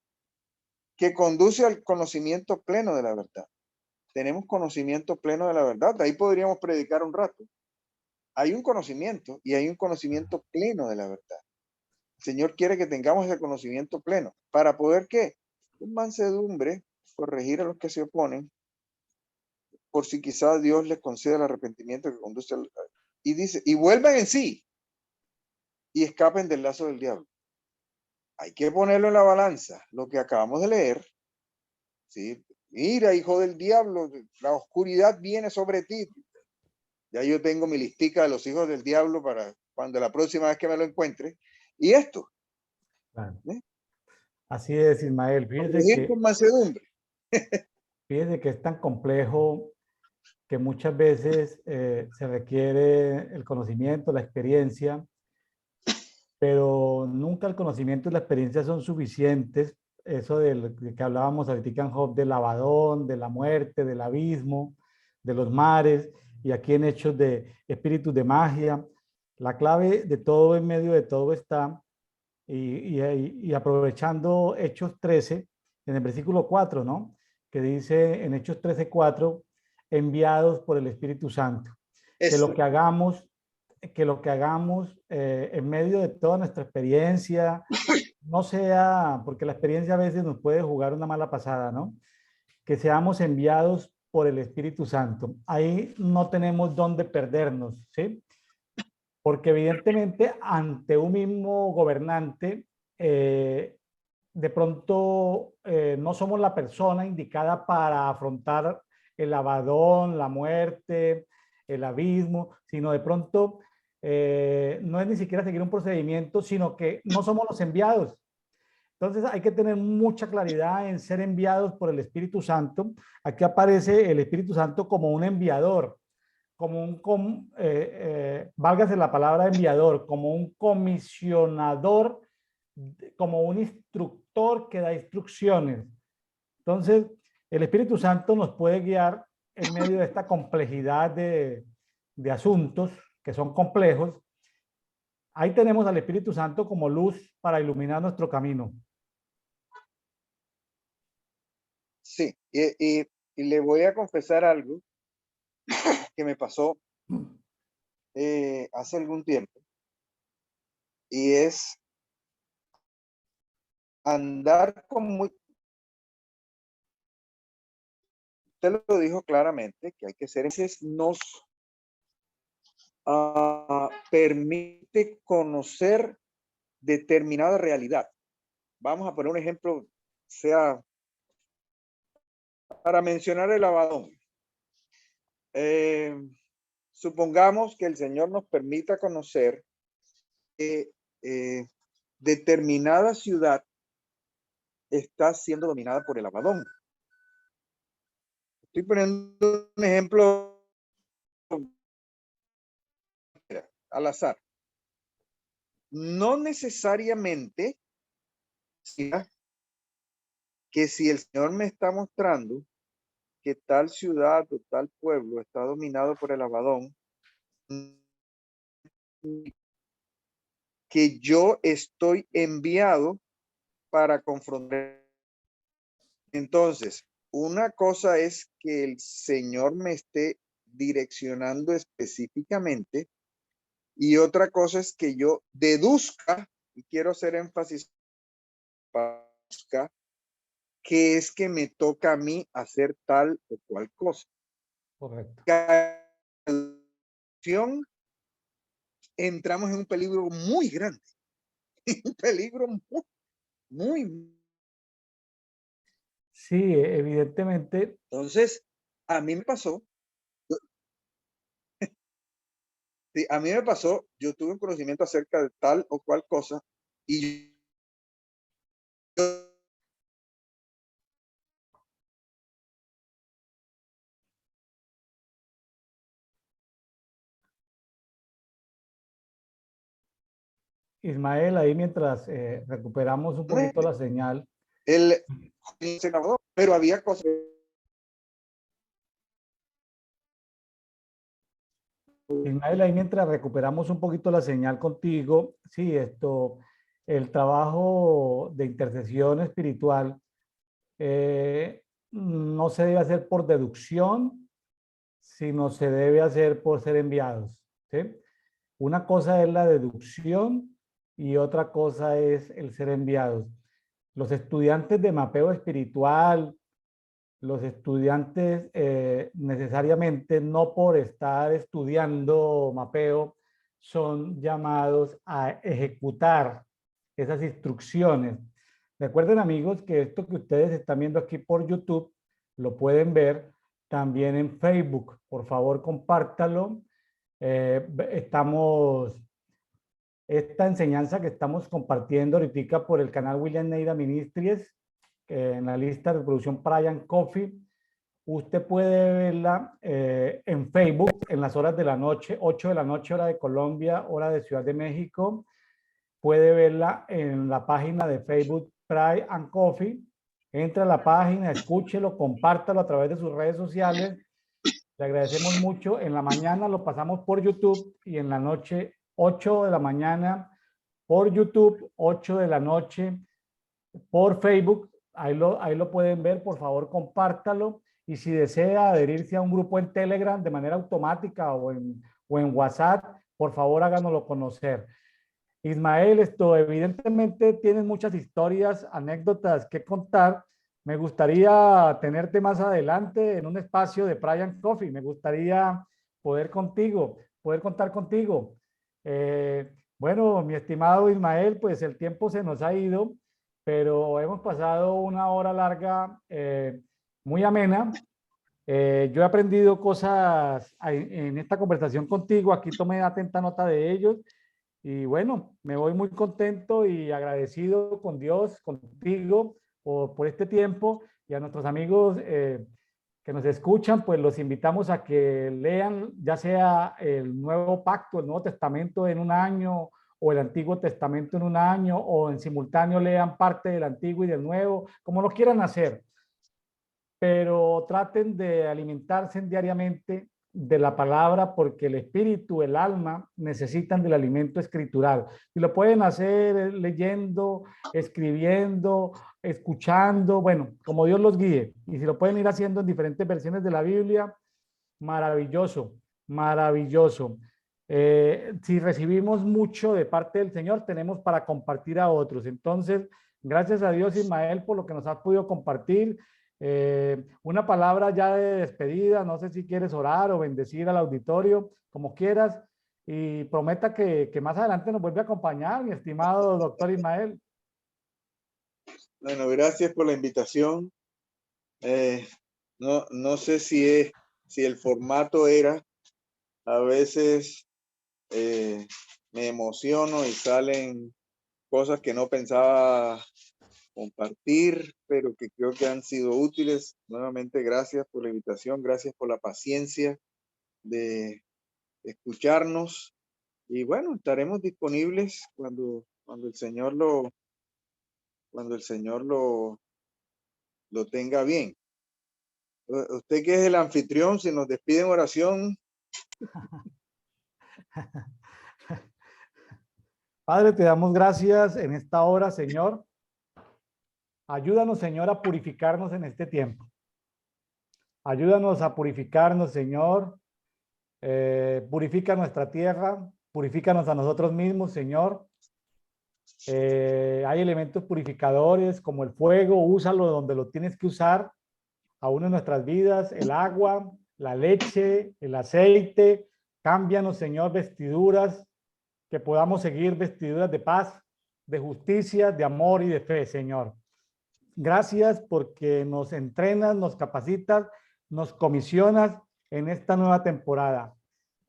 que conduce al conocimiento pleno de la verdad. Tenemos conocimiento pleno de la verdad, de ahí podríamos predicar un rato. Hay un conocimiento y hay un conocimiento pleno de la verdad. El Señor quiere que tengamos ese conocimiento pleno. ¿Para poder qué? Con mansedumbre, corregir a los que se oponen, por si quizá Dios les conceda el arrepentimiento que conduce al... Y dice, y vuelvan en sí y escapen del lazo del diablo. Hay que ponerlo en la balanza, lo que acabamos de leer. ¿Sí? Mira, hijo del diablo, la oscuridad viene sobre ti. Ya yo tengo mi listica de los hijos del diablo para cuando la próxima vez que me lo encuentre. Y esto.
Claro.
¿Eh?
Así es, Ismael.
Corregir con mansedumbre.
Fíjese que es tan complejo que muchas veces se requiere el conocimiento, la experiencia, pero nunca el conocimiento y la experiencia son suficientes. Eso de que hablábamos ahorita en Job, del Abadón, de la muerte, del abismo, de los mares, y aquí en Hechos de espíritus de magia. La clave de todo, en medio de todo está, y aprovechando Hechos 13, en el versículo 4, ¿no? Que dice en Hechos 13:4, enviados por el Espíritu Santo. Que lo que hagamos, en medio de toda nuestra experiencia, no sea, porque la experiencia a veces nos puede jugar una mala pasada, ¿no? Que seamos enviados por el Espíritu Santo. Ahí no tenemos dónde perdernos, ¿sí? Porque evidentemente ante un mismo gobernante, de pronto no somos la persona indicada para afrontar el abadón, la muerte, el abismo, sino de pronto no es ni siquiera seguir un procedimiento, sino que no somos los enviados. Entonces hay que tener mucha claridad en ser enviados por el Espíritu Santo. Aquí aparece el Espíritu Santo como un enviador, válgase la palabra enviador, como un comisionador, como un instructor que da instrucciones. Entonces, el Espíritu Santo nos puede guiar en medio de esta complejidad de asuntos que son complejos. Ahí tenemos al Espíritu Santo como luz para iluminar nuestro camino.
Sí, y le voy a confesar algo que me pasó hace algún tiempo, y es andar con muy... Usted lo dijo claramente, que hay que ser... Nos permite conocer determinada realidad. Vamos a poner un ejemplo, sea para mencionar el abadón. Supongamos que el Señor nos permita conocer que determinada ciudad está siendo dominada por el abadón. Estoy poniendo un ejemplo al azar. No necesariamente que si el Señor me está mostrando que tal ciudad o tal pueblo está dominado por el abadón, que yo estoy enviado para confrontar. Entonces, una cosa es que el Señor me esté direccionando específicamente, y otra cosa es que yo deduzca, y quiero hacer énfasis, que es que me toca a mí hacer tal o cual cosa.
Correcto.
Entramos en un peligro muy grande, un peligro muy, muy.
Sí, evidentemente.
Entonces, a mí me pasó, sí, a mí me pasó, yo tuve un conocimiento acerca de tal o cual cosa, y yo,
Ismael, ahí mientras recuperamos un poquito la señal.
el senador, pero había cosas.
Ismael, ahí mientras recuperamos un poquito la señal contigo, sí, el trabajo de intercesión espiritual no se debe hacer por deducción, sino se debe hacer por ser enviados, ¿sí? Una cosa es la deducción y otra cosa es el ser enviados. Los estudiantes de mapeo espiritual, los estudiantes necesariamente, no por estar estudiando mapeo, son llamados a ejecutar esas instrucciones. Recuerden, amigos, que esto que ustedes están viendo aquí por YouTube lo pueden ver también en Facebook. Por favor, compártalo. Esta enseñanza que estamos compartiendo ahorita por el canal William Neira Ministries, en la lista de reproducción Brian Coffee, usted puede verla en Facebook en las horas de la noche, 8 de la noche, hora de Colombia, hora de Ciudad de México. Puede verla en la página de Facebook Pride and Coffee. Entra a la página, escúchelo, compártalo a través de sus redes sociales. Le agradecemos mucho. En la mañana lo pasamos por YouTube y en la noche 8 de la mañana por YouTube, 8 de la noche por Facebook. Ahí lo pueden ver. Por favor, compártalo. Y si desea adherirse a un grupo en Telegram de manera automática o en WhatsApp, por favor háganoslo conocer. Ismael, esto evidentemente tienes muchas historias, anécdotas que contar. Me gustaría tenerte más adelante en un espacio de Brian Coffee. Me gustaría poder contar contigo. Bueno, mi estimado Ismael, pues el tiempo se nos ha ido, pero hemos pasado una hora larga, muy amena. Yo he aprendido cosas en esta conversación contigo. Aquí tomé atenta nota de ellos. Y bueno, me voy muy contento y agradecido con Dios, contigo, por este tiempo. Y a nuestros amigos que nos escuchan, pues los invitamos a que lean ya sea el Nuevo Pacto, el Nuevo Testamento en un año, o el Antiguo Testamento en un año, o en simultáneo lean parte del Antiguo y del Nuevo, como lo quieran hacer. Pero traten de alimentarse diariamente de la palabra, porque el espíritu, el alma necesitan del alimento escritural. Y lo pueden hacer leyendo, escribiendo, escuchando, bueno, como Dios los guíe. Y si lo pueden ir haciendo en diferentes versiones de la Biblia, maravilloso, maravilloso. Si recibimos mucho de parte del Señor, tenemos para compartir a otros. Entonces, gracias a Dios, Ismael, por lo que nos has podido compartir. Una palabra ya de despedida, no sé si quieres orar o bendecir al auditorio, como quieras, y prometa que más adelante nos vuelve a acompañar, mi estimado doctor Ismael.
Bueno, gracias por la invitación. No sé si el formato era, a veces me emociono y salen cosas que no pensaba compartir, pero que creo que han sido útiles. Nuevamente, gracias por la invitación, gracias por la paciencia de escucharnos. Y bueno, estaremos disponibles cuando el Señor lo tenga bien. Usted, que es el anfitrión, si nos despide en oración.
Padre, te damos gracias en esta hora, Señor. Ayúdanos, Señor, a purificarnos en este tiempo. Ayúdanos a purificarnos, Señor. Purifica nuestra tierra, purifícanos a nosotros mismos, Señor. Hay elementos purificadores como el fuego, úsalo donde lo tienes que usar, aún en nuestras vidas, el agua, la leche, el aceite. Cámbianos, Señor, vestiduras, que podamos seguir vestiduras de paz, de justicia, de amor y de fe, Señor. Gracias porque nos entrenas, nos capacitas, nos comisionas en esta nueva temporada.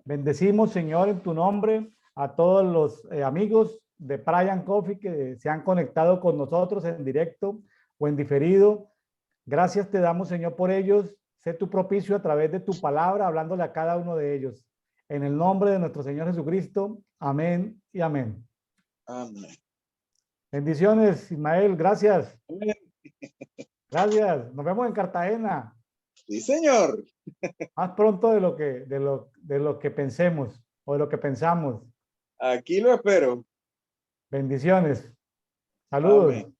Bendecimos, Señor, en tu nombre a todos los amigos de Brian Coffee que se han conectado con nosotros en directo o en diferido. Gracias te damos, Señor, por ellos. Sé tu propicio a través de tu palabra, hablándole a cada uno de ellos. En el nombre de nuestro Señor Jesucristo. Amén y amén.
Amén.
Bendiciones, Ismael. Gracias. Gracias. Nos vemos en Cartagena.
Sí, señor.
Más pronto de lo que pensemos o de lo que pensamos.
Aquí lo espero.
Bendiciones. Saludos.
Amén.